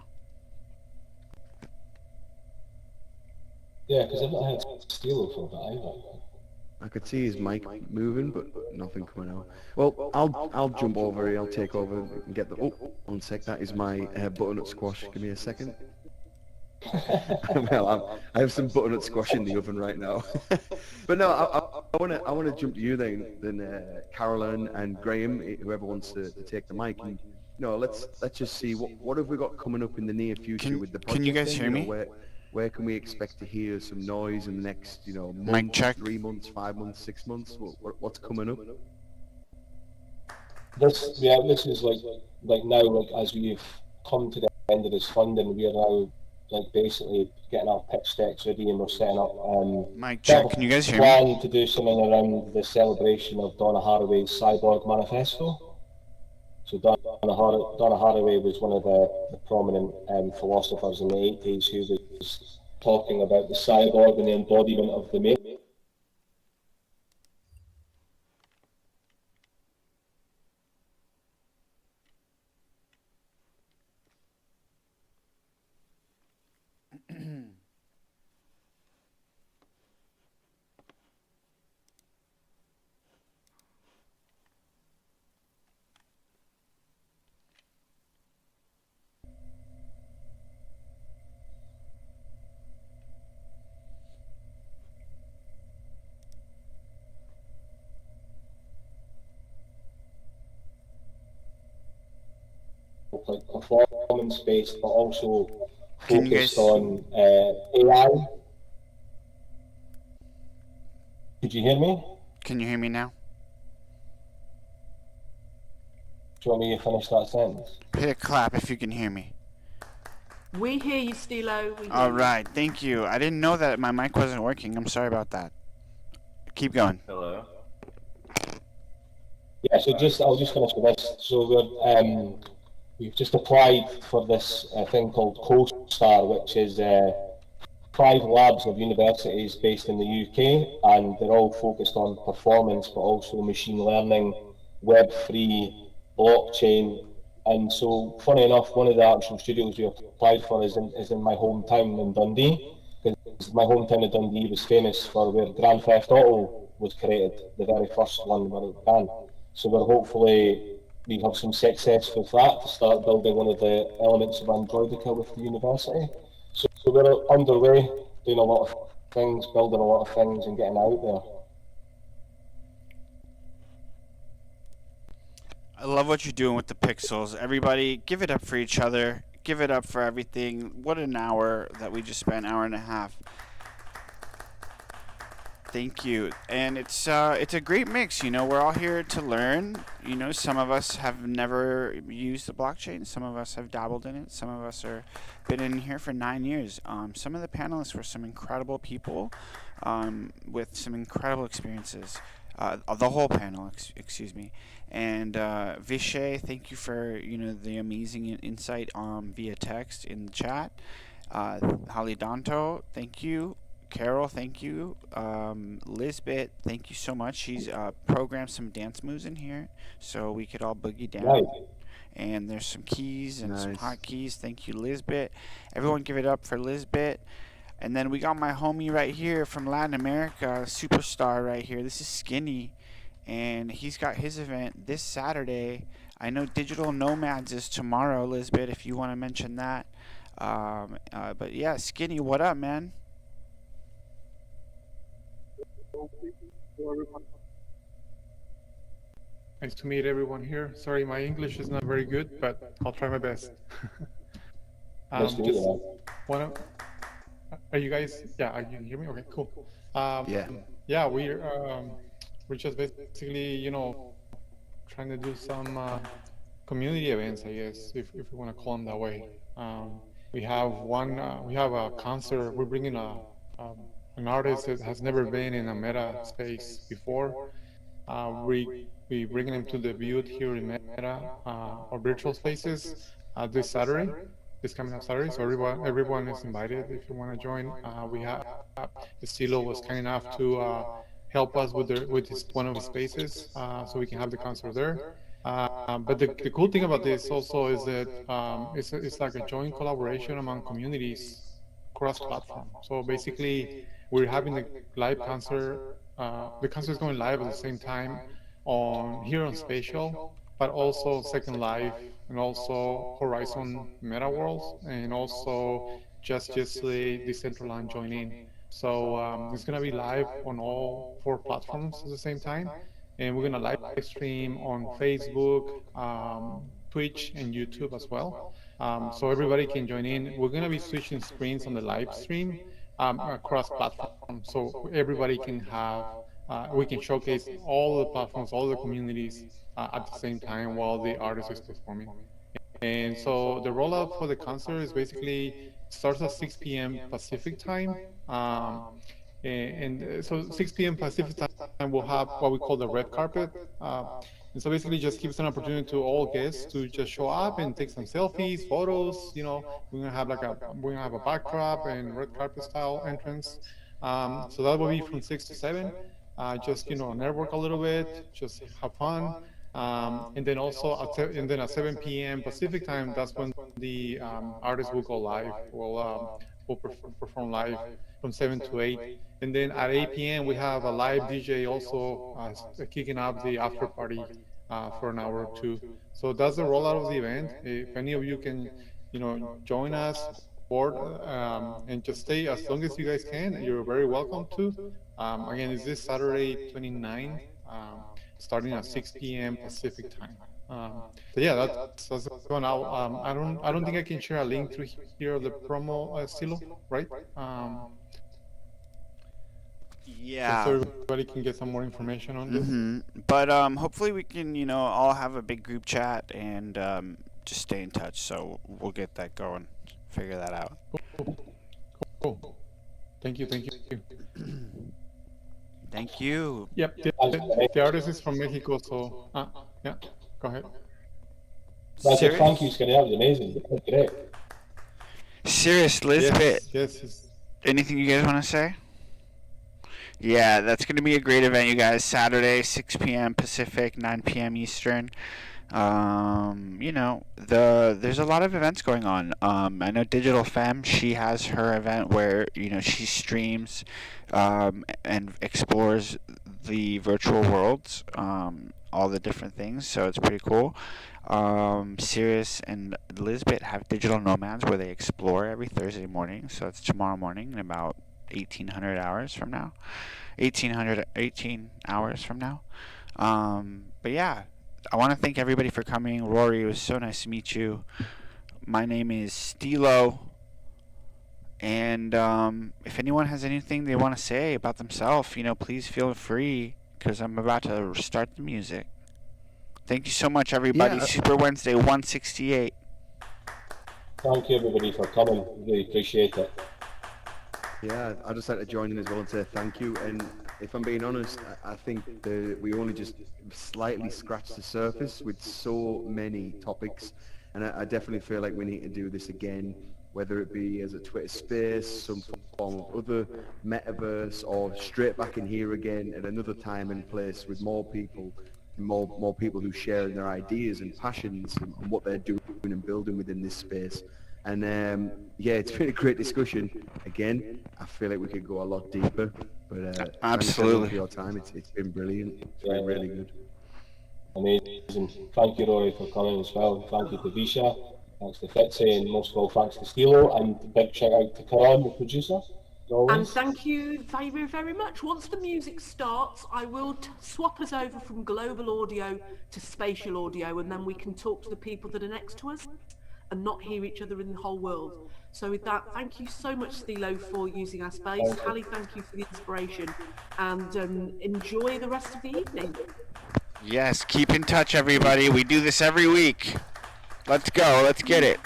Yeah, because I've not heard Stilo for that either. I could see his mic moving, but nothing coming out. Well, I'll jump over here. I'll take over and get the. Oh, one sec. That is my butternut squash. Give me a second. Well, I have some butternut squash in the oven right now. But no, I want to jump to you then Carolyn and Graham, whoever wants to take the mic. And, let's just see what have we got coming up in the near future with the project. Can you guys hear me? Where can we expect to hear some noise in the next, month, Mic check. 3 months, 5 months, 6 months? What's coming up? This is like now, as we've come to the end of this funding, we are now basically getting our pitch decks ready, and we're setting up Mic check. Can you guys hear me? plan to do something around the celebration of Donna Haraway's Cyborg Manifesto. So Donna Haraway was one of the prominent philosophers in the 80s who was talking about the cyborg and the embodiment of the male. Like performance based, but also focused on AI. Could you hear me? Can you hear me now? Do you want me to finish that sentence? Hit a clap if you can hear me. We hear you, Stilo. All right, thank you. I didn't know that my mic wasn't working. I'm sorry about that. Keep going. Hello. Yeah, so I'll just finish with this. So we've just applied for this thing called CoStar, which is 5 labs of universities based in the UK, and they're all focused on performance, but also machine learning, Web3, blockchain. And so, funny enough, one of the actual studios we applied for is in my hometown in Dundee, because my hometown of Dundee was famous for where Grand Theft Auto was created, the very first one where it began. So we have some success with that to start building one of the elements of Androidica with the university. So we're underway, doing a lot of things, building a lot of things and getting out there. I love what you're doing with the pixels. Everybody, give it up for each other. Give it up for everything. What an hour that we just spent, hour and a half. Thank you. And it's a great mix. You know, we're all here to learn. You know, some of us have never used the blockchain. Some of us have dabbled in it. Some of us are been in here for 9 years. Some of the panelists were some incredible people with some incredible experiences. The whole panel, excuse me. And Vishay, thank you for the amazing insight via text in the chat. Halidanto, thank you. Carol, thank you. Lisbeth, thank you so much. She's programmed some dance moves in here so we could all boogie down. Right. And there's some keys and some Nice. hotkeys. Thank you, Lisbeth. Everyone give it up for Lisbeth. And then we got my homie right here from Latin America, superstar right here. This is Skinny. And he's got his event this Saturday. I know Digital Nomads is tomorrow, Lisbeth, if you want to mention that. But yeah, Skinny, what up, man? Nice to meet everyone here. Sorry, my English is not very good, but I'll try my best. Nice to meet you, man. Are you guys? Yeah, you can hear me? Okay, cool. Yeah. Yeah, we're just basically, trying to do some community events, I guess, if we want to call them that way. We have a concert. We're bringing an artist that has never been in a meta space before. We bringing him to debut here in Meta or virtual spaces this Saturday, this coming up Saturday. So everyone is invited if you want to join. We have Stilo was kind enough to help us with one of the spaces, so we can have the concert there. But the cool thing about this also is that it's like a joint collaboration among communities cross-platform. So basically, we're having the live concert. The concert is going live at the same time here on Spatial, but also Second Life, and also Horizon Meta Worlds, and also Justly Decentraland joining. So it's gonna be live on all 4 platforms at the same time, and we're gonna live stream on Facebook, Twitch, and YouTube as well. So everybody can join in. We're gonna be switching screens on the live stream across platforms, so everybody can have. We can showcase all the platforms, all the communities at the same time while the artist is performing. And so the rollout for the concert is basically starts at 6 p.m. Pacific time. So 6 p.m. Pacific time, we'll have what we call the red carpet. And so basically just gives an opportunity to all guests to just show up and take some selfies, photos. We're gonna have a backdrop and red carpet style entrance. So that will be from 6 to 7. Just network a little bit, just have fun, and then also at 7 p.m. Pacific time, that's when the artists will go live. We'll perform live from 7 to 8, and then at 8 p.m. we have a live DJ also kicking off the after party for an hour or two. So that's the rollout of the event. If any of you can, join us. And just stay as long as you guys can. You're very welcome to. Again, it's this Saturday, 29, starting at 6 p.m. Pacific time. But yeah, that's going out. I don't think I can share a link through here of the promo Stilo, right? Yeah. So everybody can get some more information on this. But hopefully we can, all have a big group chat and just stay in touch. So we'll get that going. Figure that out. Cool. Thank you. Thank you. Yep. The artist is from Mexico, so yeah. Go ahead. Serious? Thank you, Skinny. That was amazing. That was great. Serious, Lisbeth. Yes. Anything you guys want to say? Yeah, that's going to be a great event, you guys. Saturday, 6 p.m. Pacific, 9 p.m. Eastern. There's a lot of events going on. I know Digital Femme, she has her event where, she streams and explores the virtual worlds, all the different things, so it's pretty cool. Sirius and Lisbeth have Digital Nomads where they explore every Thursday morning, so it's tomorrow morning in about 18 hours from now. But yeah, I want to thank everybody for coming. Rory, it was so nice to meet you. My name is Stilo. And if anyone has anything they want to say about themselves, please feel free, because I'm about to start the music. Thank you so much, everybody. Yeah. Super Wednesday 168. Thank you, everybody, for coming. Really appreciate it. Yeah, I'd just like to join in as well and say thank you. And if I'm being honest, I think we only just slightly scratched the surface with so many topics. And I definitely feel like we need to do this again, whether it be as a Twitter space, some form of other metaverse, or straight back in here again at another time and place with more people. More people who share their ideas and passions and what they're doing and building within this space. And it's been a great discussion. Again, I feel like we could go a lot deeper, but absolutely, thanks for your time. It's been brilliant. It's been really good. Amazing. Thank you, Rory, for coming as well. Thank you to Visha. Thanks to Fitzy, and most of all, thanks to Stilo, and a big shout out to Karan, the producer. And thank you very, very much. Once the music starts, I will swap us over from global audio to spatial audio, and then we can talk to the people that are next to us and not hear each other in the whole world. So with that, thank you so much, Stilo, for using our space. Hallie, thank you for the inspiration, and enjoy the rest of the evening. Yes, keep in touch, everybody. We do this every week. Let's go. Let's get it.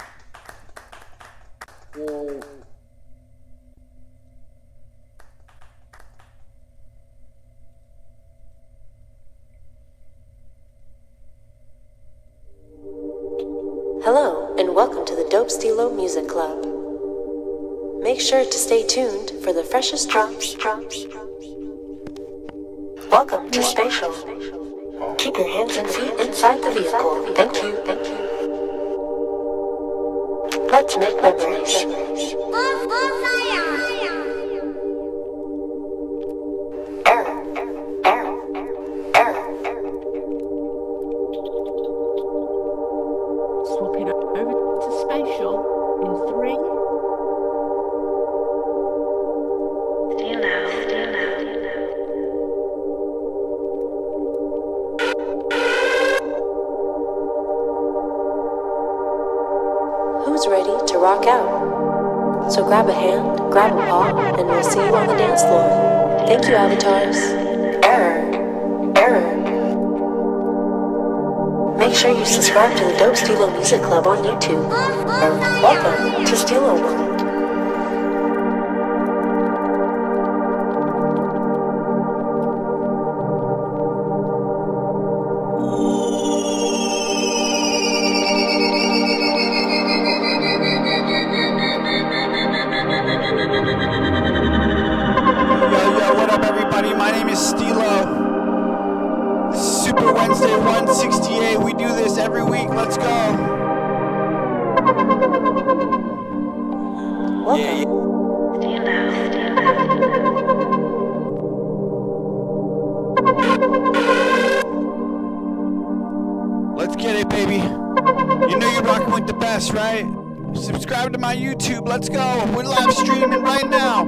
Hello, and welcome to the Dope Stilo Music Club. Make sure to stay tuned for the freshest drops. Welcome to Spatial. Keep your hands and feet inside the vehicle. Thank you. Let's make memories. Swapping over to spatial in 3. Who's ready to rock out? So grab a hand, grab a paw, and we'll see you on the dance floor. Thank you, avatars. Error. Make sure you subscribe to the Dope Stilo Music Club on YouTube. Welcome to Stilo World. Yo, what up, everybody? My name is Stilo. This is Super Wednesday 168. We do this every week. Let's go. Let's get it, baby. You know you're rocking with the best, right? Subscribe to my YouTube. Let's go. We're live streaming right now.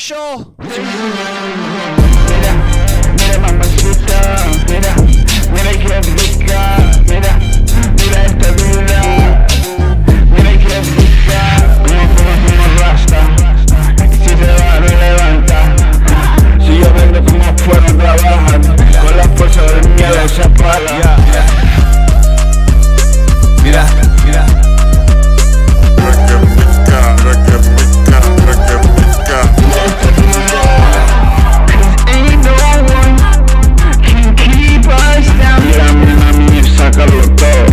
official. Mira mamacita, mira que rica, mira esta vida, mira que rica, como rasta, si se va no levanta, si yo vengo como fuera trabajan, con la fuerza del miedo se apaga. Mira. Sácalo todo.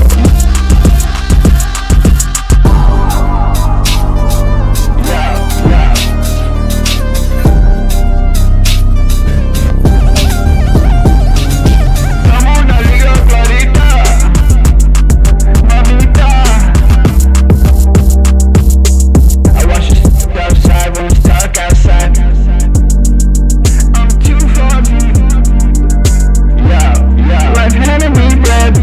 Dame una liga clarita, mamita. I watch you step outside when it's dark outside. I'm too far from you. Life handed me bread.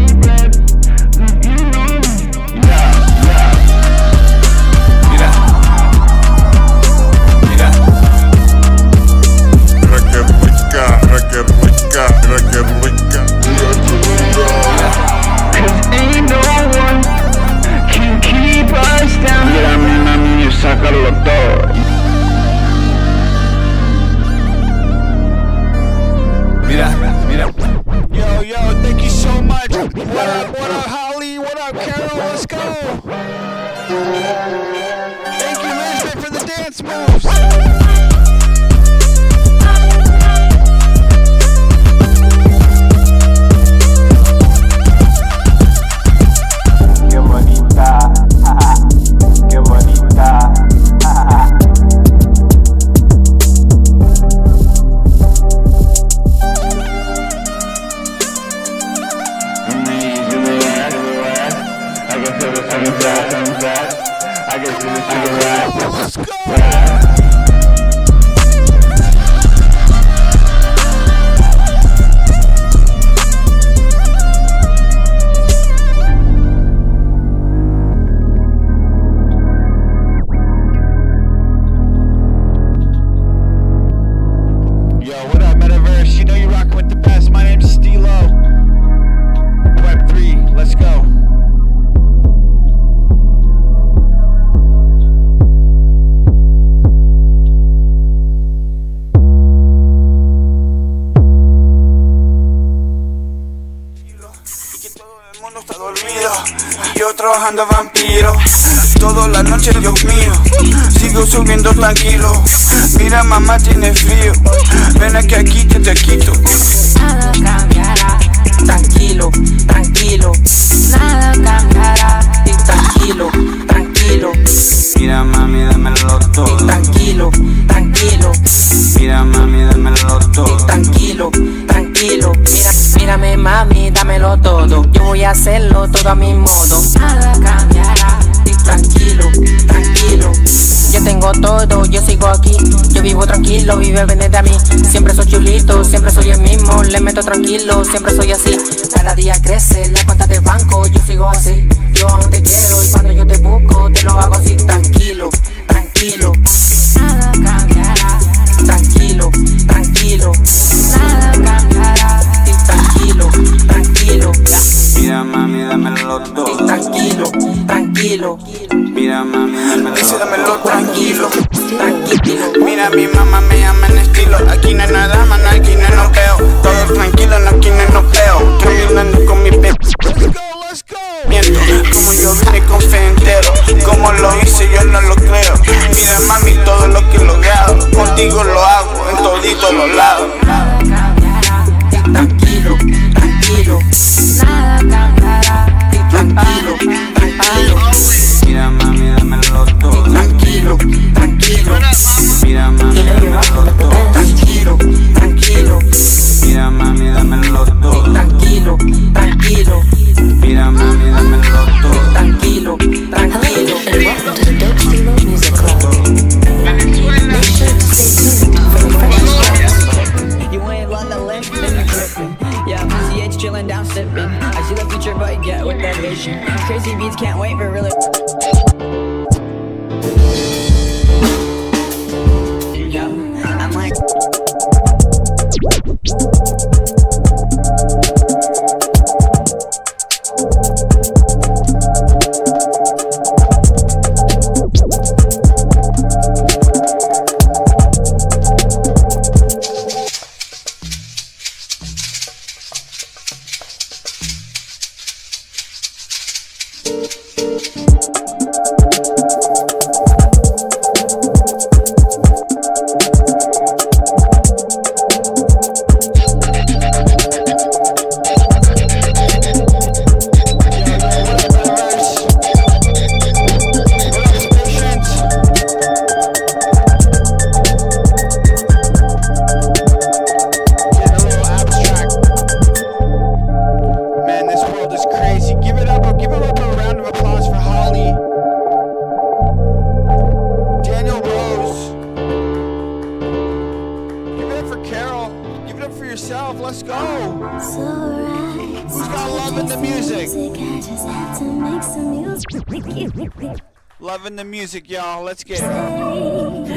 Sácalo todo. Mira. Yo, thank you so much. What up, Holly? What up, Carol? Let's go. Thank you, Lisbeth, for the dance moves. Qué bonita, qué bonita. Let's go. Yo, what up, Metaverse? You know you're rocking with the best. My name's Stilo. Web3, let's go. Está dormido y yo trabajando vampiro. Toda la noche, Dios mío, sigo subiendo tranquilo. Mira, mamá tiene frío, ven aquí que te quito. Nada cambiará, tranquilo, nada cambiará, tranquilo. Mira, mami, dámelo todo. Tranquilo. Mira, mami, dámelo todo. Tranquilo. Mírame, mami, dámelo todo. Yo voy a hacerlo todo a mi modo. Nada cambiará, tranquilo. Yo tengo todo, yo sigo aquí. Yo vivo tranquilo, vive de a mí. Siempre soy chulito, siempre soy el mismo. Le meto tranquilo, siempre soy así. Cada día crece la cuenta del banco, yo sigo así. Yo aún te quiero y cuando yo te busco, te lo hago así. Tranquilo. Nada cambiará, tranquilo. Nada cambiará, tranquilo. Mira, mami, dámelo todo. Tranquilo. Mira, mami, dámelo tranquilo. Mira, mi mamá me llama en estilo. Aquí no hay nada, man, aquí no nos veo. Todo tranquilo, no, aquí no nos veo. Terminando con mi bebé. Let's go. Miento, como yo vine con fe entero. Como lo hice, yo no lo creo. Mira, mami, todo lo que he logrado. Contigo lo hago en toditos los lados. Nada cambiará, tranquilo. Nada cambiará, tranquilo. Mira, mami, dámelo todo. Tranquilo. Mira, mami, dámelo todo. Tranquilo. Mira, mami, dámelo todo. Tranquilo. Mira, mami, dámelo todo. Tranquilo. Hello, and welcome to the Dope Stilo Music Club. Make sure to stay tuned for the freshest tracks. You ain't on the left, then you're tripping. Yeah, PCH chillin' down sippin'. I see the future, but yeah, with that vision. Crazy beats, can't wait for really. Yeah, Loving the music, y'all. Let's get it.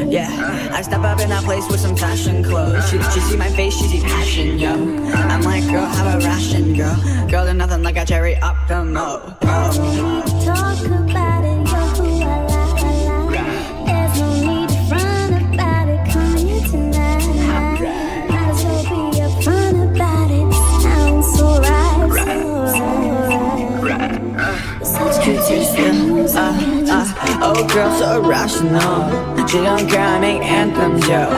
Yeah, I step up in that place with some fashion clothes. She see my face, she see passion, yo. I'm like, girl, have a ration, girl. Girl, they're nothing like a cherry up the mo. Talk about it, you're who I like. There's no need to front about it, come here tonight. Might as well be upfront about it. Sounds so right, such good music. Oh, girl, so irrational. She don't care, I make anthems, yo.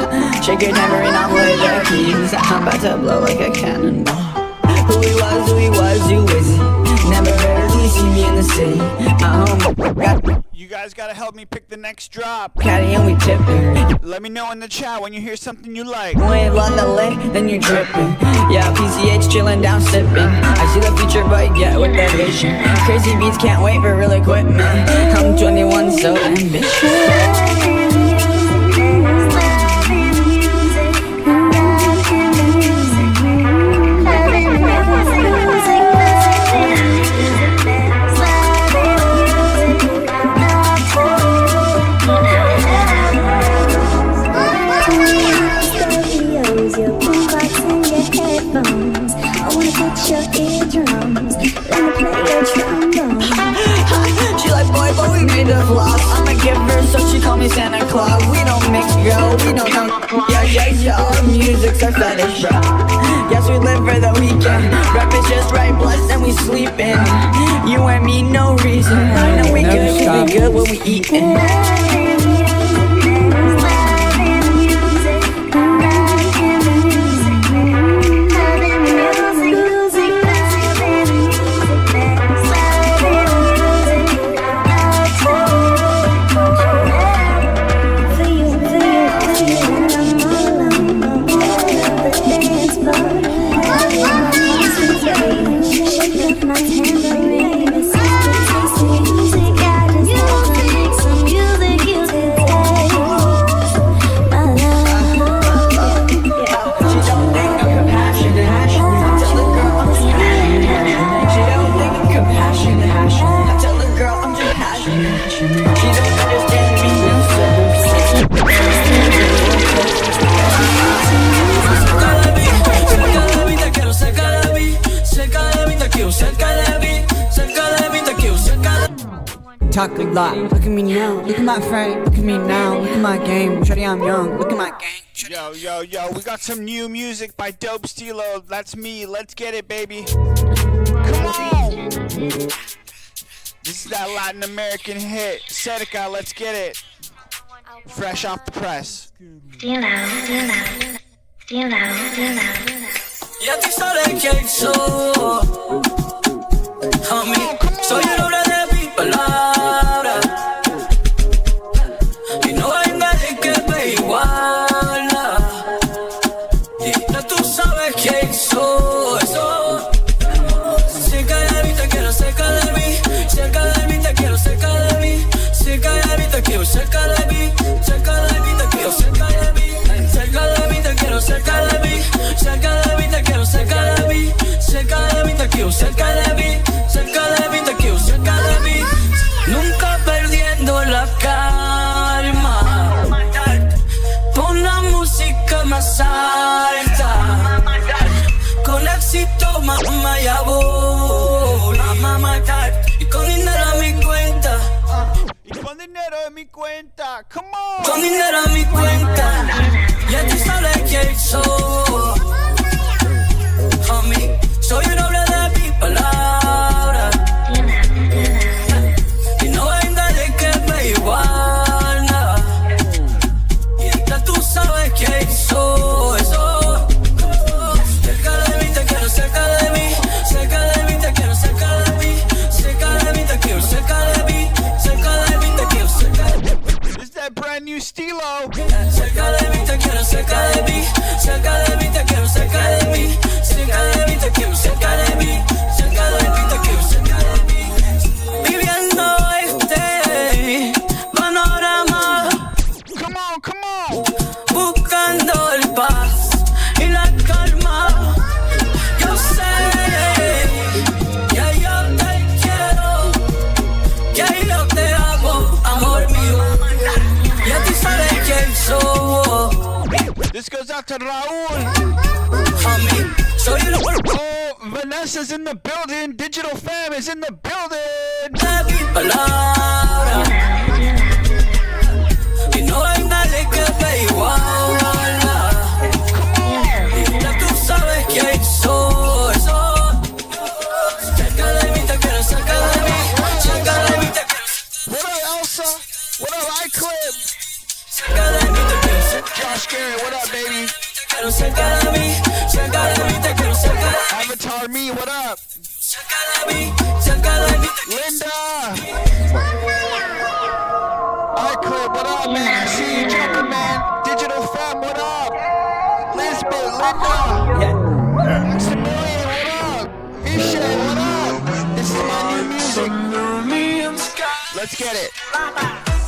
Shake your tambourine, I'll play the keys. I'm about to blow like a cannonball. Who he was, who is he? Never rarely see me in the city. You guys gotta help me pick the next drop. Caddy and we tipping. Let me know in the chat when you hear something you like. You ain't love LA, then you're tripping. Yeah, PCH chilling down sipping. I see the future, but yeah, with that vision. Crazy beats, can't wait for real equipment. I'm 21, so ambitious. Your eardrums, let me play your trombone. She like, boy, but we made the vlog. I'm a giver, so she call me Santa Claus. We don't mix, girl, we don't know. Yeah, our music's our fetish, bro. Yes, we live for the weekend. Rap is just right, blessed, and we sleeping. You and me, no reason. I know we good, cause we good when we eatin'. Talk a lot. Look at me now. Look at my frame. Look at me now. Look at my game. Shorty, I'm young. Look at my gang. Yo, we got some new music by Dope Stilo. That's me. Let's get it, baby. Come on. This is that Latin American hit. Sedeca, let's get it. Fresh off the press. Stilo. Y a ti sale que soy, homie, soy el hombre de mi palabra. Y no hay nadie que me iguala. Y ya tú sabes quién soy. Cerca de mí te quiero, cerca de mí. Cerca de mí te quiero, cerca de mí. Cerca de mí te quiero, cerca de mí. Cerca de mí te quiero, cerca de mí. Cerca de mí te quiero, cerca de mí. Cerca de mí te quiero, cerca de mí. Cerca de mí te quiero, cerca de mí. Cerca de mí te quiero, cerca de mí. Nunca perdiendo la calma. Pon la música más alta. Con éxito, mamá, ya voy. Mamá, y con dinero a mi cuenta. Y con dinero en mi cuenta. Come on. Con dinero a mi cuenta. Ya tú sabes quién soy. Homie, soy un hombre de mi palabra. Y no hay nadie out to Raul. Oh, Vanessa's in the building. Digital Fam is in the building. Y no hay nadie que te iguala. Ya tú sabes quién soy. Cerca de mí te quiero, cerca de mí. Cerca de mí te quiero. What up, Elsa? What up, iClip? Cerca de mí te quiero, cerca. Josh Gary, what up, baby? Quiero cerca de mí, cerca de mí te quiero, cerca de mí. Avatar me, what up? Cerca de mí, cerca de mí te quiero. Linda! iClip, what up, man? I see you jumping, man. Digital Fam, what up? Lisbeth, Linda! Maximilian, what up? Isha, what up? This is my new music. Let's get it.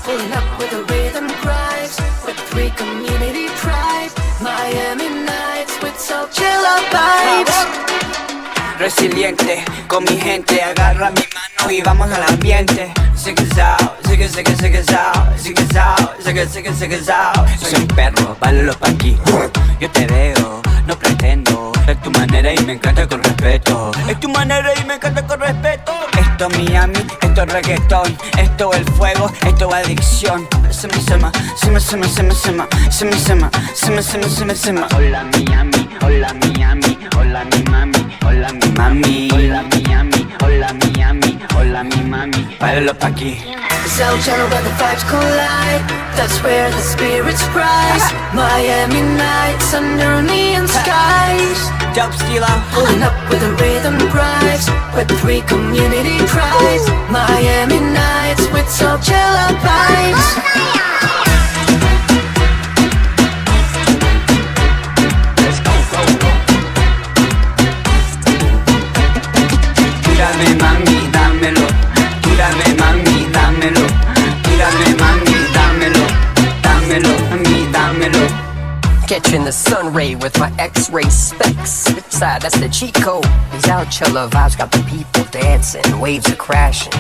Pulling up with the rhythm cries, with 3 community tribes, Miami nights with so killer vibes. Resiliente, con mi gente, agarra mi mano y vamos al ambiente. Zig out, zig out, zig out, zig out. Soy un perro, bálalo pa' aquí. Yo te veo, no pretendo. Es tu manera y me encanta con respeto. Es tu manera y me encanta con respeto. Esto Miami, esto reggaetón, esto el fuego, esto adicción. Sema. Hola Miami, hola Miami, hola mi mami, hola mi mami. Hola Miami, hola Miami, hola mi mami. Báilalo pa' aquí. Sound channel where the vibes collide, that's where the spirits rise. Miami nights under neon skies. Dope Stilo. Pulling up with the rhythm drives, with 3 community tribes. Miami nights with so killer vibes. Tírame mami, dámelo. Tírame mami, dámelo. Tírame mami, dámelo. Dámelo, mami, dámelo. Catching the sun ray with my X-ray specs. Side, that's the cheat code. These out chiller vibes got the people dancing, waves are crashing.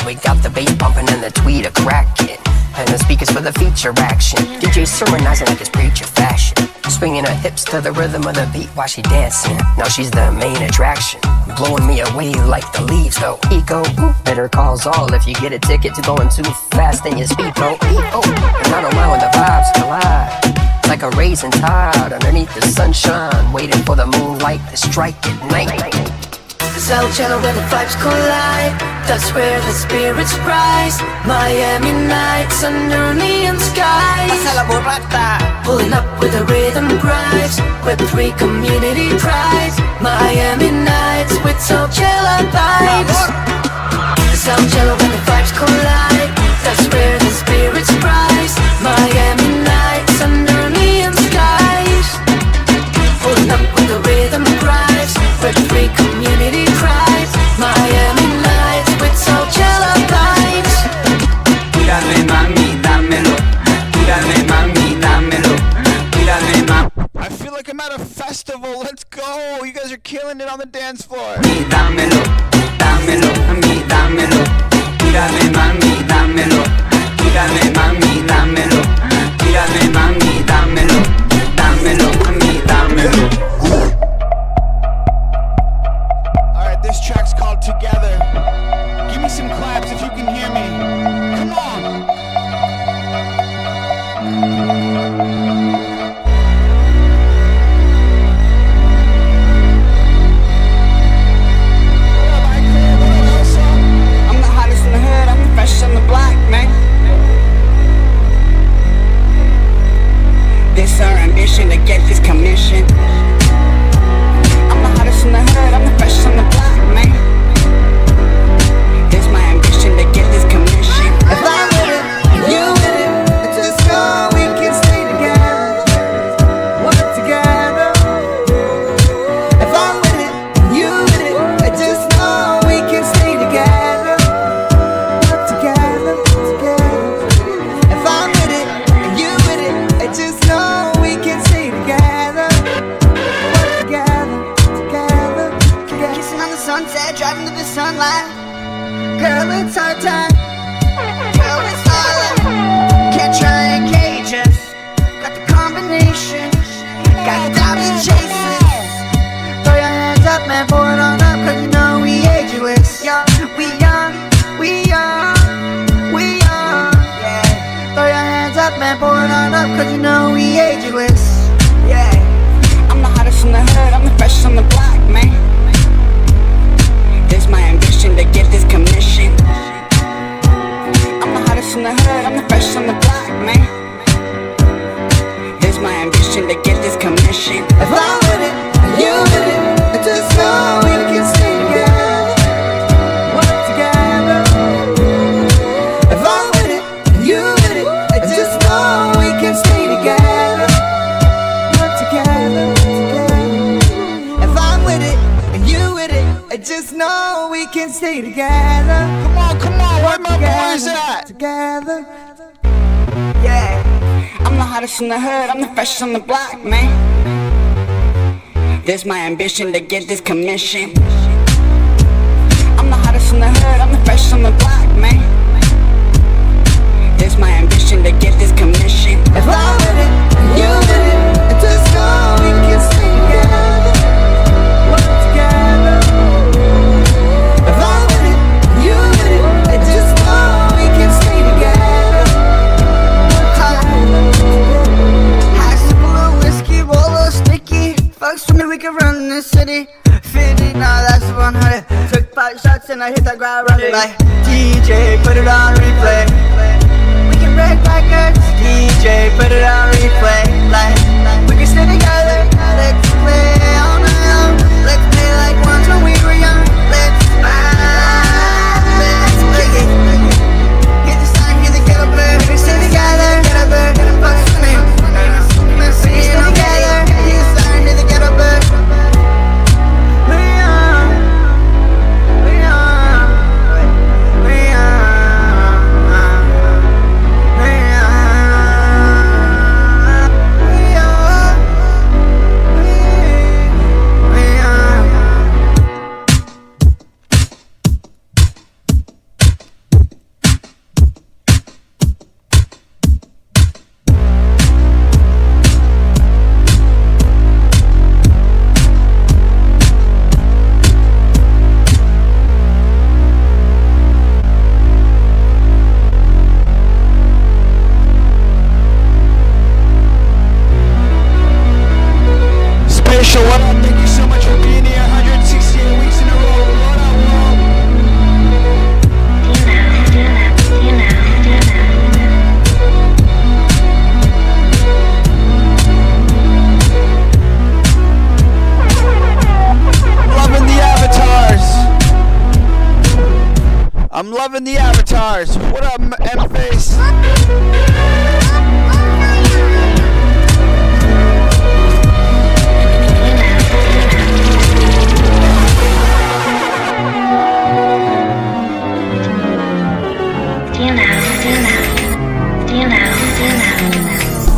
We got the bass bumping and the tweet a cracking, and the speakers for the feature action. DJ sermonizing like it's preacher fashion, swinging her hips to the rhythm of the beat while she dancing. Now she's the main attraction, blowing me away like the leaves though. Eco, better calls all if you get a ticket to going too fast in your speed, bro. And I don't mind when the vibes collide, like a raisin tide underneath the sunshine, waiting for the moonlight to strike at night. Sound channel where the vibes collide, that's where the spirits rise. Miami nights under neon skies. Pasa la borrata. Pulling up with the rhythm drives, with 3 community tribes. Miami nights with so killer vibes. Sound channel where the vibes collide, that's where the spirits rise. Miami nights under neon skies. Pulling up with the rhythm drives, with 3 community tribes. Miami nights with so killer vibes. Tírame mami, dámelo. Tírame mami, dámelo. Tírame mami. I feel like I'm at a festival. Let's go. You guys are killing it on the dance floor. Dámelo, dámelo, mami, dámelo. Tírame mami, dámelo. Tírame mami, dámelo. Tírame mami, dámelo. Dámelo, mami, dámelo. Alright, this track's called Together. Give me some claps if you can hear me. Come on. I'm the hottest in the hood, I'm the freshest on the block, man. This our ambition to get this commission. I'm the hottest in the hood, I'm the freshest on the block, man. This my ambition to get this commission. If I'm with it, you with it, just know we can stay together, work together. If I'm with it, you with it, just know we can stay together, work together, together. If I'm with it, you with it, just know we can stay together, work together, together, together. Kissing on the sunset, driving to the sunlight. Girl, it's our time. Girl, it's our life. Can't try and cage us. Got the combination. Got man, pour it on up, cause you know we ageless. Young, we young, we young, we young. Yeah. Throw your hands up, man, pour it on up, cause you know we ageless. Yeah, I'm the hottest in the hood, I'm the freshest on the block, man. There's my ambition to get this commission. I'm the hottest in the hood, I'm the freshest on the block, man. There's my ambition to get this commission. If I'm with it, and you with it, I just know we can stay together, work together. If I'm with it, and you with it, I just know we can stay together, work together, together. If I'm with it, and you with it, I just know we can stay together. Come on, where my boys at? Together. Yeah, I'm the hottest in the hood, I'm the freshest on the block, man. There's my ambition to get this commission. I'm the hottest in the hood, I'm the freshest on the block, man. There's my ambition to get this commission. If I'm with it, and you with it, I just know we can stay together, work together. If I'm with it, and you with it, I just know we can stay together, work together. High simple whiskey, roll a sticky. Fucks with me, we can run this city. 50, now that's 100. Took 5 shots and I hit that ground running like DJ, put it on replay. We can break records. DJ, put it on replay. Like we can stay together. Let's play all night long. Let's play like once when we were young. Let's vibe. Let's kick it. Hit the sign, hit the ghetto bird. We can stay together. Ghetto bird, fuck with me. We can stay together. Hit the sign, hit the ghetto bird. What up? Thank you so much for being here. 168 weeks in a row. What up, loving the avatars. I'm loving the avatars. What up, M-Face?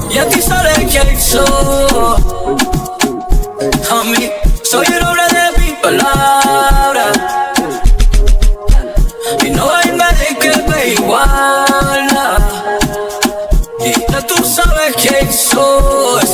Y a ti sabes quién soy, a mí soy el hombre de mi palabra y no hay nadie que me iguala. Y ya tú sabes quién soy.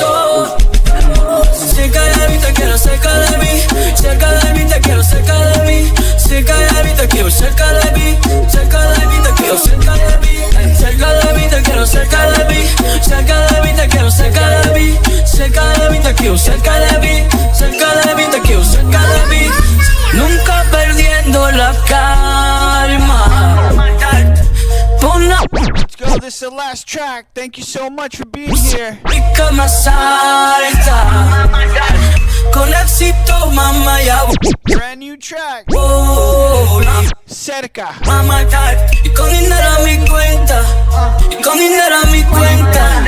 Cerca de mí te quiero, cerca de mí, cerca de mí te quiero, cerca de mí, cerca de mí te quiero, cerca de mí, cerca de mí te quiero, cerca de mí, cerca de mí te quiero, cerca de mí, cerca de mí te quiero, cerca de mí, cerca de mí te quiero, cerca de mí, cerca de mí te quiero, cerca de mí, nunca perdiendo la calma. Let's go, this is the last track. Thank you so much for being here. Con éxito, mamá, ya. Brand new track. Cerca. Mamá, y con dinero a mi cuenta. Y con dinero a mi cuenta.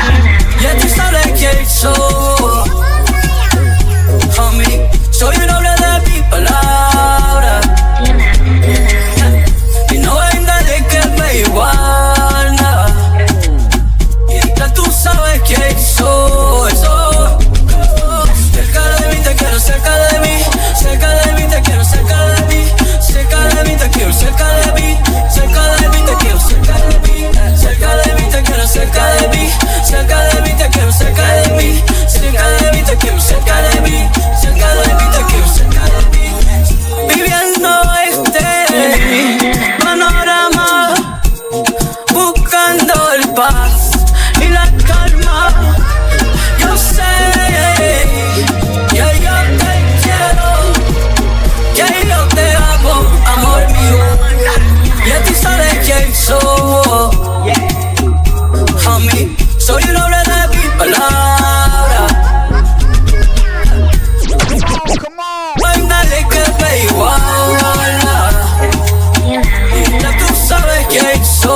Ya tú sabes quién soy. Homie, soy un hombre de mi palabra. Y no hay nadie que me iguala. Y ya tú sabes quién soy. Cerca de mí te quiero, cerca de mí, cerca de mí te quiero, cerca de mí, cerca de mí te quiero, cerca de mí, cerca de mí te quiero, cerca de mí, cerca de mí te quiero, cerca de mí, cerca de mí te quiero, cerca de mí, cerca de mí te quiero, cerca de mí, cerca de mí te quiero, cerca de mí. que hizo, a mí soy un hombre de mi palabra. Mándale que me iguala. Ya tú sabes que hizo.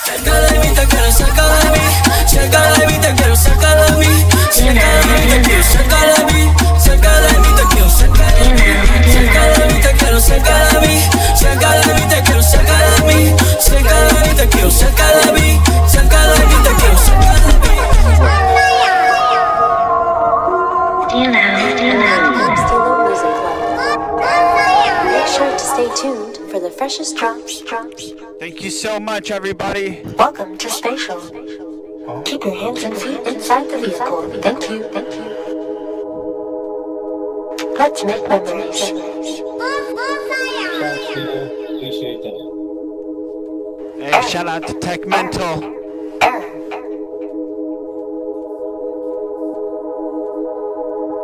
Cerca de mí te quiero, cerca de mí. Cerca de mí te quiero, cerca de mí. Cerca de mí te quiero, cerca de mí. Cerca de mí te quiero, cerca de mí. Cerca de mí te quiero, cerca de mí. Cerca de mí te quiero, cerca de mí. Cerca de mí te quiero, cerca de mí. Cerca de mí te quiero, cerca de mí. Stilo Music Club. Make sure to stay tuned for the freshest drops. Thank you so much, everybody. Welcome to Spatial. Keep your hands and feet inside the vehicle. Thank you. Let's make memories. Appreciate it. Hey, shout out to Tech Mental.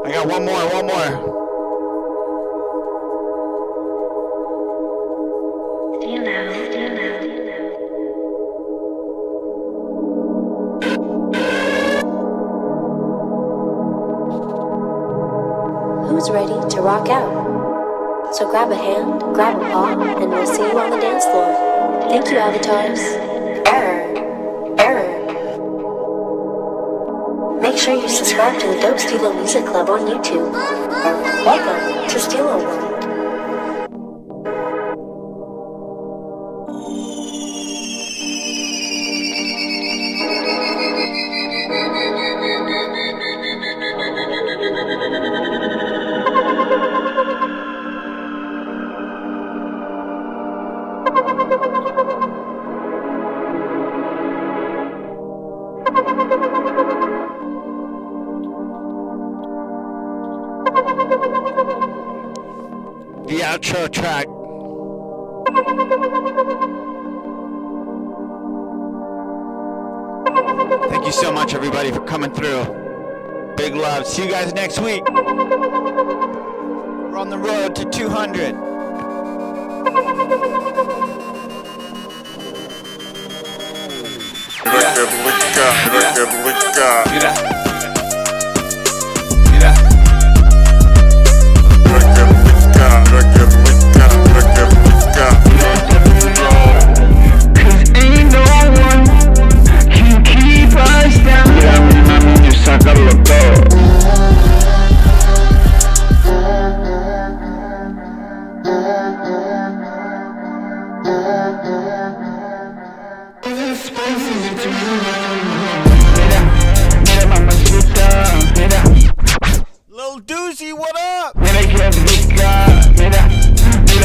I got one more. Who's ready to rock out? So grab a hand, grab a paw, and we'll see you on the dance floor. Thank you, avatars. Error. Make sure you subscribe to the Dope Stilo Music Club on YouTube. Welcome to Stilo World. The outro track. Thank you so much, everybody, for coming through. Big love. See you guys next week. We're on the road to 200. Sacarlo todo. Mira mamacita, mira. Lil Doozy, what up? Mira que rica, mira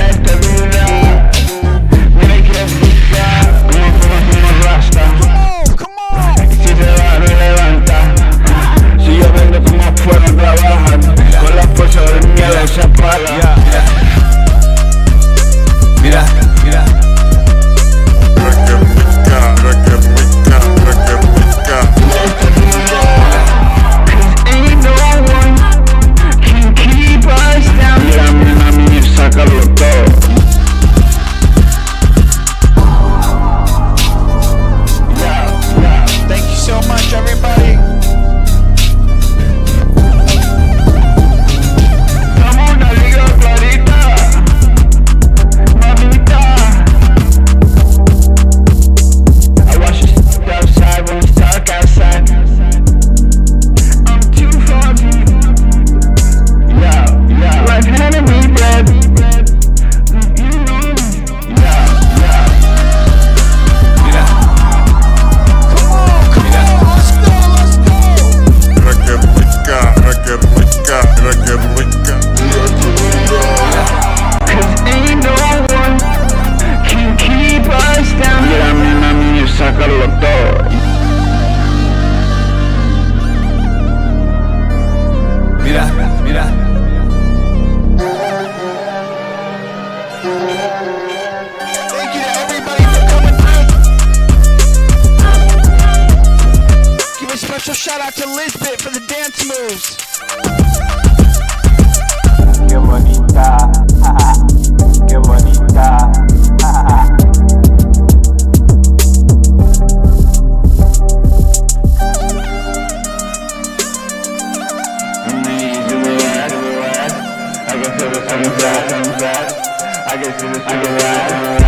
esta vida. Mira que rica, como rasta. Come on. Si te va, no levanta. Si yo vengo como afuera trabajan, con la fuerza del miedo se apaga. Mira. Ain't no one can keep us down. Mira, mami, sácalo todo. Thank you so much, everybody. Sacarlo todo. Mira. Thank you to everybody for coming through. Give a special shout out to Lisbeth for the dance moves. Qué bonita, qué bonita. I can ride.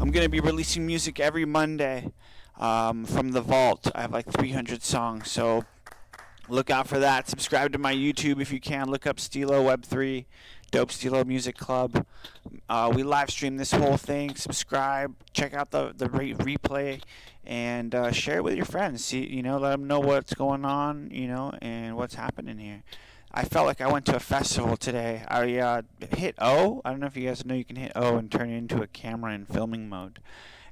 I'm going to be releasing music every Monday from the vault. I have like 300 songs, so look out for that. Subscribe to my YouTube if you can. Look up Stilo Web3, Dope Stilo Music Club. We live stream this whole thing. Subscribe, check out the replay, and share it with your friends. See, let them know what's going on, and what's happening here. I felt like I went to a festival today. I hit O. I don't know if you guys know you can hit O and turn it into a camera in filming mode.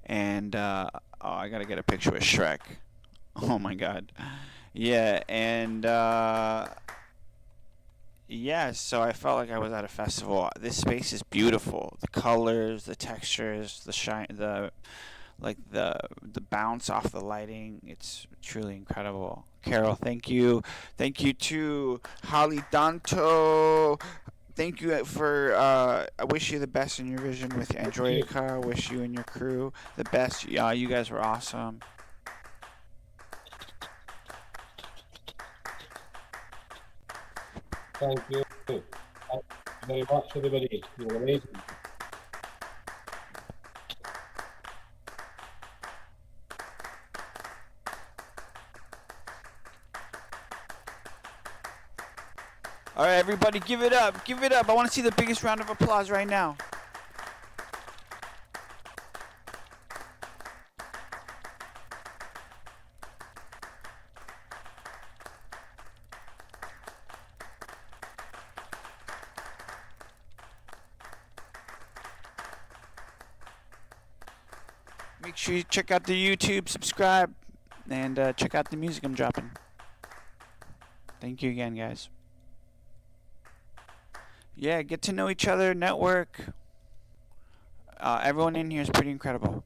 And I gotta get a picture with Shrek. Oh my God. Yeah, and yeah. So I felt like I was at a festival. This space is beautiful. The colors, the textures, the shine, the bounce off the lighting. It's truly incredible. Carol, thank you. Thank you to Holly Danto. Thank you for, I wish you the best in your vision with Androidica. I wish you and your crew the best. You guys were awesome. Thank you. Thank you very much, everybody. You're amazing. All right, everybody, give it up. Give it up. I want to see the biggest round of applause right now. Make sure you check out the YouTube, subscribe, and check out the music I'm dropping. Thank you again, guys. Yeah, get to know each other, network. Everyone in here is pretty incredible.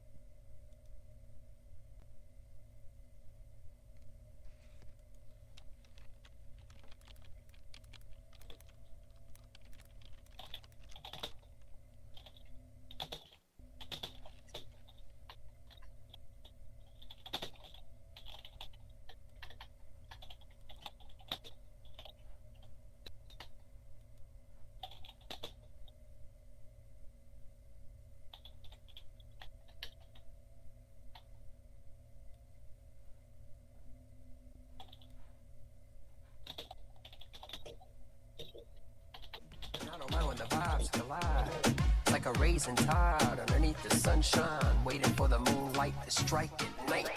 Like a raisin tide underneath the sunshine, waiting for the moonlight to strike at night.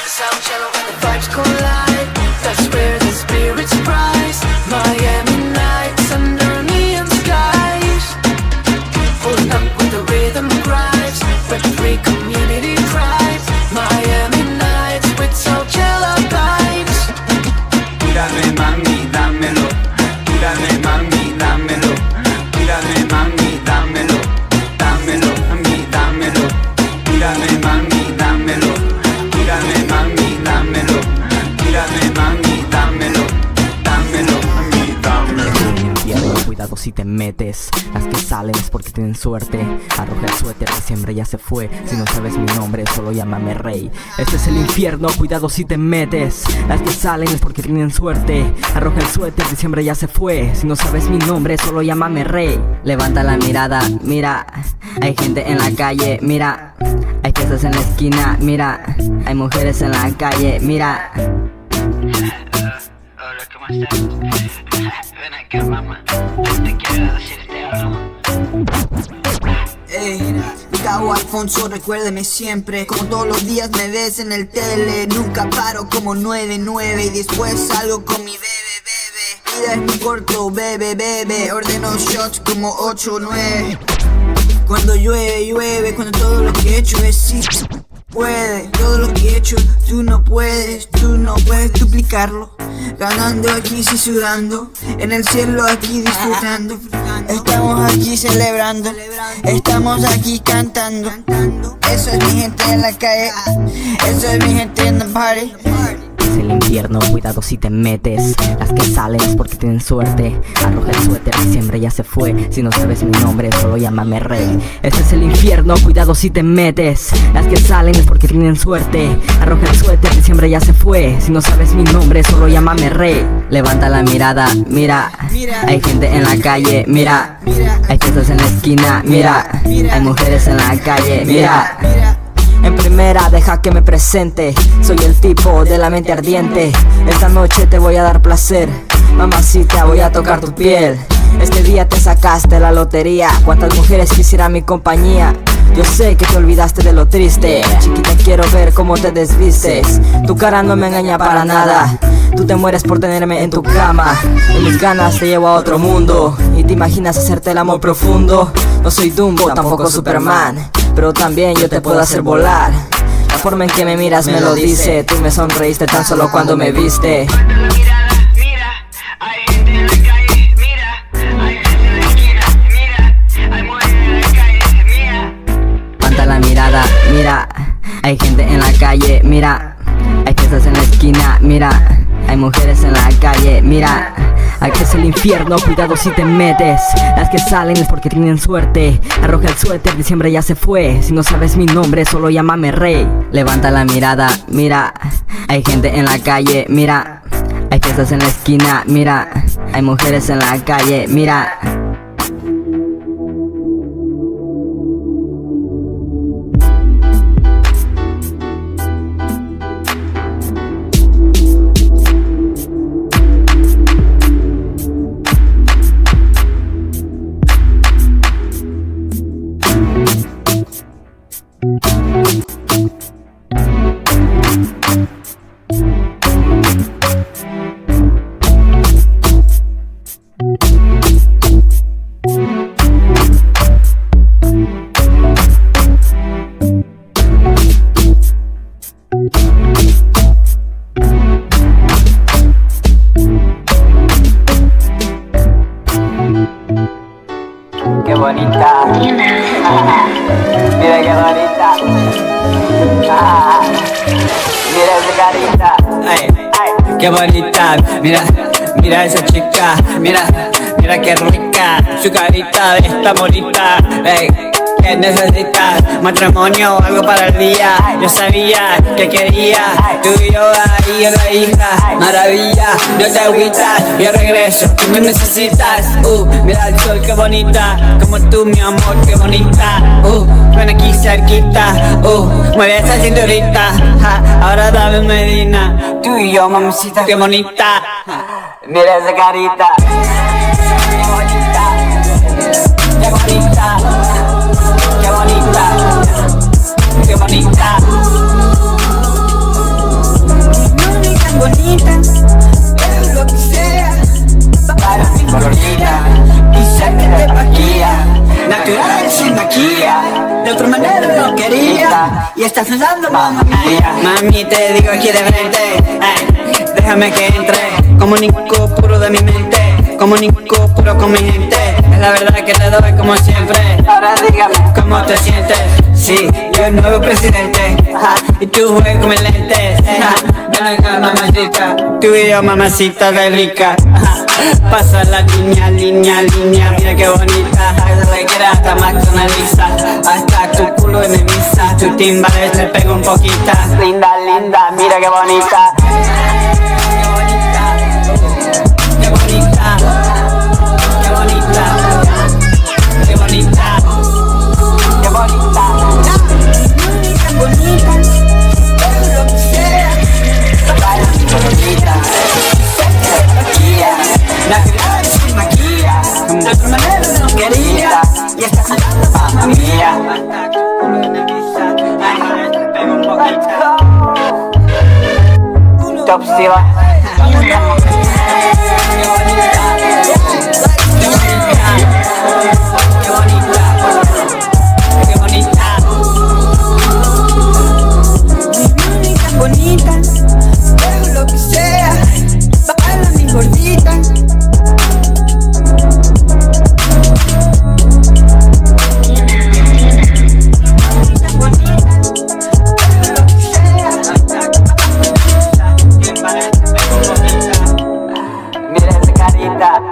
Sound channel when the vibes collide. That's where the spirits rise. Miami nights under neon skies. Pulling up with the rhythm drives. Web3 community tribes. Miami nights with Soulchella vibes. Tírame mami, dámelo. Tírame mami, dámelo. Tírame mami, dámelo. Dámelo, mami, dámelo. Tírame mami, dámelo. Tírame mami, dámelo. Tírame mami, dámelo. Dámelo, mami, dámelo. Cuidado si te metes. Las que salen es porque tienen suerte. Arroja el suéter, diciembre ya se fue. Si no sabes mi nombre, solo llámame rey. Este es el infierno, cuidado si te metes. Las que salen es porque tienen suerte. Arroja el suéter, diciembre ya se fue. Si no sabes mi nombre, solo llámame rey. Levanta la mirada, mira. Hay gente en la calle, mira. Hay fiestas en la esquina, mira. Hay mujeres en la calle, mira. Hola, ¿cómo estás? Ven acá, mamá. Te quiero decirte algo. Ey, J o Alfonso, recuérdeme siempre. Como todos los días me ves en el tele. Nunca paro como 9-9 y después salgo con mi bebé. Vida es muy corto, bebe. Ordeno shots como 8-9. Cuando llueve, cuando todo lo que he hecho es sí. Puede, todo lo que he hecho, tú no puedes duplicarlo. Ganando aquí, sí sudando, en el cielo aquí disfrutando. Estamos aquí celebrando, estamos aquí cantando. Eso es mi gente en la calle, eso es mi gente en the party. Es el infierno, cuidado si te metes. Las que salen es porque tienen suerte. Arroja el suéter, diciembre ya se fue. Si no sabes mi nombre, solo llámame rey. Este es el infierno, cuidado si te metes. Las que salen es porque tienen suerte. Arroja el suéter, diciembre ya se fue. Si no sabes mi nombre, solo llámame rey. Levanta la mirada, mira. Hay gente en la calle, mira. Hay fiestas en la esquina, mira. Hay mujeres en la calle, mira. En primera, deja que me presente. Soy el tipo de la mente ardiente. Esta noche te voy a dar placer. Mamacita, voy a tocar tu piel. Este día te sacaste la lotería. ¿Cuántas mujeres quisieran mi compañía? Yo sé que te olvidaste de lo triste. Chiquita, quiero ver cómo te desvistes. Tu cara no me engaña para nada. Tú te mueres por tenerme en tu cama. En mis ganas te llevo a otro mundo. Y te imaginas hacerte el amor profundo. No soy Dumbo, tampoco Superman, pero también yo te puedo hacer volar. La forma en que me miras me lo dice. Tú me sonreíste tan solo cuando me viste. Levanta la mirada, mira. Hay gente en la calle, mira. Hay fiestas en la esquina, mira. Hay mujeres en la calle, mira. Aquí es el infierno, cuidado si te metes. Las que salen es porque tienen suerte. Arroja el suéter, diciembre ya se fue. Si no sabes mi nombre, solo llámame rey. Levanta la mirada, mira. Hay gente en la calle, mira. Hay fiestas en la esquina, mira. Hay mujeres en la calle, mira. Qué bonita. Mira qué bonita. Mira esa carita. Ay, qué bonita. Mira esa chica. Mira qué rica. Su carita está bonita. ¿Qué necesitas? Matrimonio o algo para el día. Yo sabía que quería. Tú y yo ahí en la isla. Maravilla, no te agüitas. Yo regreso, tú me necesitas. Mira el sol, qué bonita. Como tú, mi amor, qué bonita. Ven aquí cerquita. Mueve esa cinturita. Ahora dame Medina. Tú y yo, mamacita, qué bonita. Mira esa carita. Qué bonita. Qué bonita. Qué bonita, qué bonita. Mami tan bonita, es lo que sea. Para mi favorita, quizá que te maquilla. Natural sin maquilla, de otra manera no quería. Y estás sudando, mamá mía. Mami, te digo aquí de frente, déjame que entre. Comunico puro de mi mente, comunico puro con mi gente. Es la verdad que te doy como siempre. Ahora dígame, ¿cómo te sientes? Sí, yo el nuevo presidente. Y tú juegas con mis lentes. Ven acá, mamacita. Tú y yo, mamacita de rica. Pasa la línea. Mira qué bonita. Se quiere hasta más que una lisa. Hasta tu culo en mi misa. Tu timbales le pego un poquito. Linda, mira qué bonita. Qué bonita, qué bonita, qué bonita, qué bonita, qué bonita, es lo que sea, para mi bonita, natural sin maquilla, de otra manera no quería, y estás hablando mamá mía. Bonita, hago lo que sea, baila mi gordita. Mira esa carita.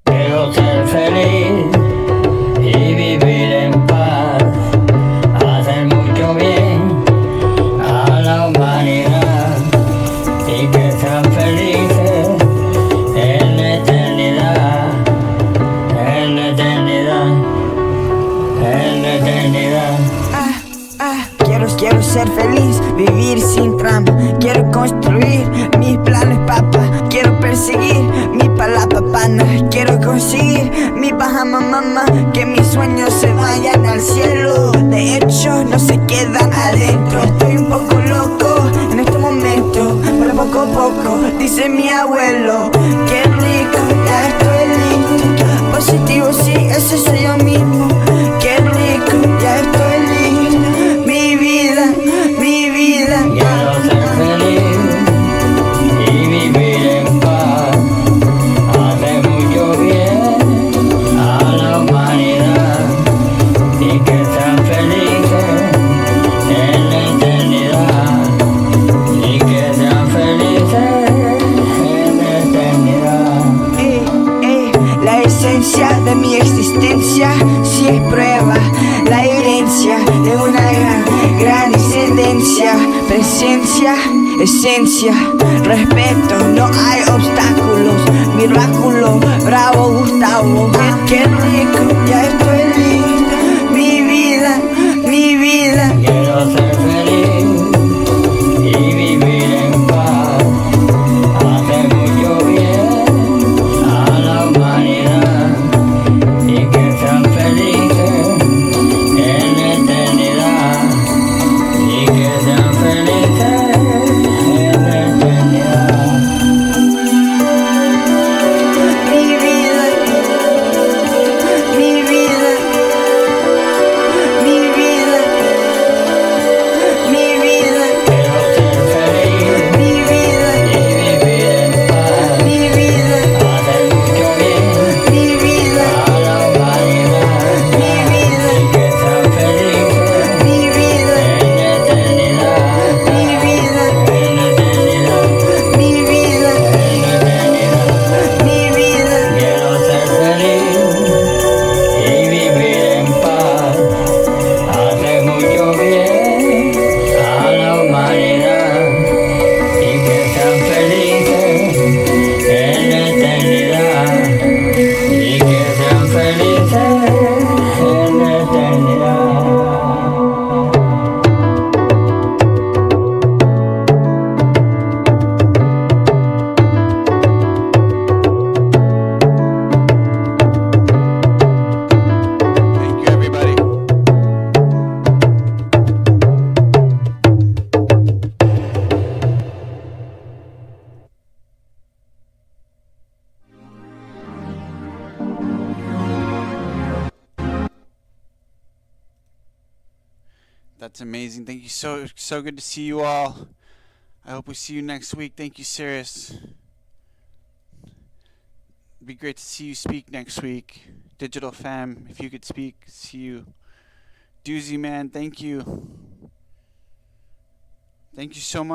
Quiero ser feliz y vivir en paz, hacer mucho bien a la humanidad y que sean felices en la eternidad, en la eternidad, en la eternidad. Quiero ser feliz, vivir sin trampa. Quiero construir mis planes, papá. Quiero perseguir mi palapa, pana. Quiero conseguir mi Bahama, mamá. Que mis sueños se vayan al cielo. De hecho, no se quedan adentro. Estoy un poco loco en este momento. Pero poco a poco, dice mi abuelo. Qué rico, ya estoy listo. Positivo, sí, ese soy yo mismo. Qué rico, ya estoy listo. Mi vida, mi vida. Quiero ser feliz y vivir en paz, hacer mucho bien a la humanidad y que sean felices en la eternidad y que sean felices en la eternidad. La esencia de mi existencia si es prueba, la evidencia de una gran descendencia, presencia, esencia, respeto, no hay obstáculos, miraculo, bravo Gustavo, qué rico, ya estoy listo, mi vida, mi vida. Quiero ser feliz y vivir en paz, hacer mucho bien a la humanidad y que sean felices en la eternidad y que sean felices en la eternidad. Mi vida, mi vida, mi vida, mi vida. Quiero ser feliz Mi vida, y vivir en paz, mi vida, hacer mucho bien mi vida, a la humanidad mi vida, y que sean felices mi vida, en la eternidad, mi vida, en la eternidad, mi vida, en la eternidad. mi vida. Quiero ser feliz y vivir en paz, hacer mucho bien a la humanidad y que sean felices en la eternidad y que sean felices en la eternidad. Thank you, everybody. That's amazing. Thank you. So good to see you all. I hope we see you next week. Thank you, Cirrus. It'd be great to see you speak next week. Digital Fam, if you could speak, see you. Doozy Man, thank you. Thank you so much.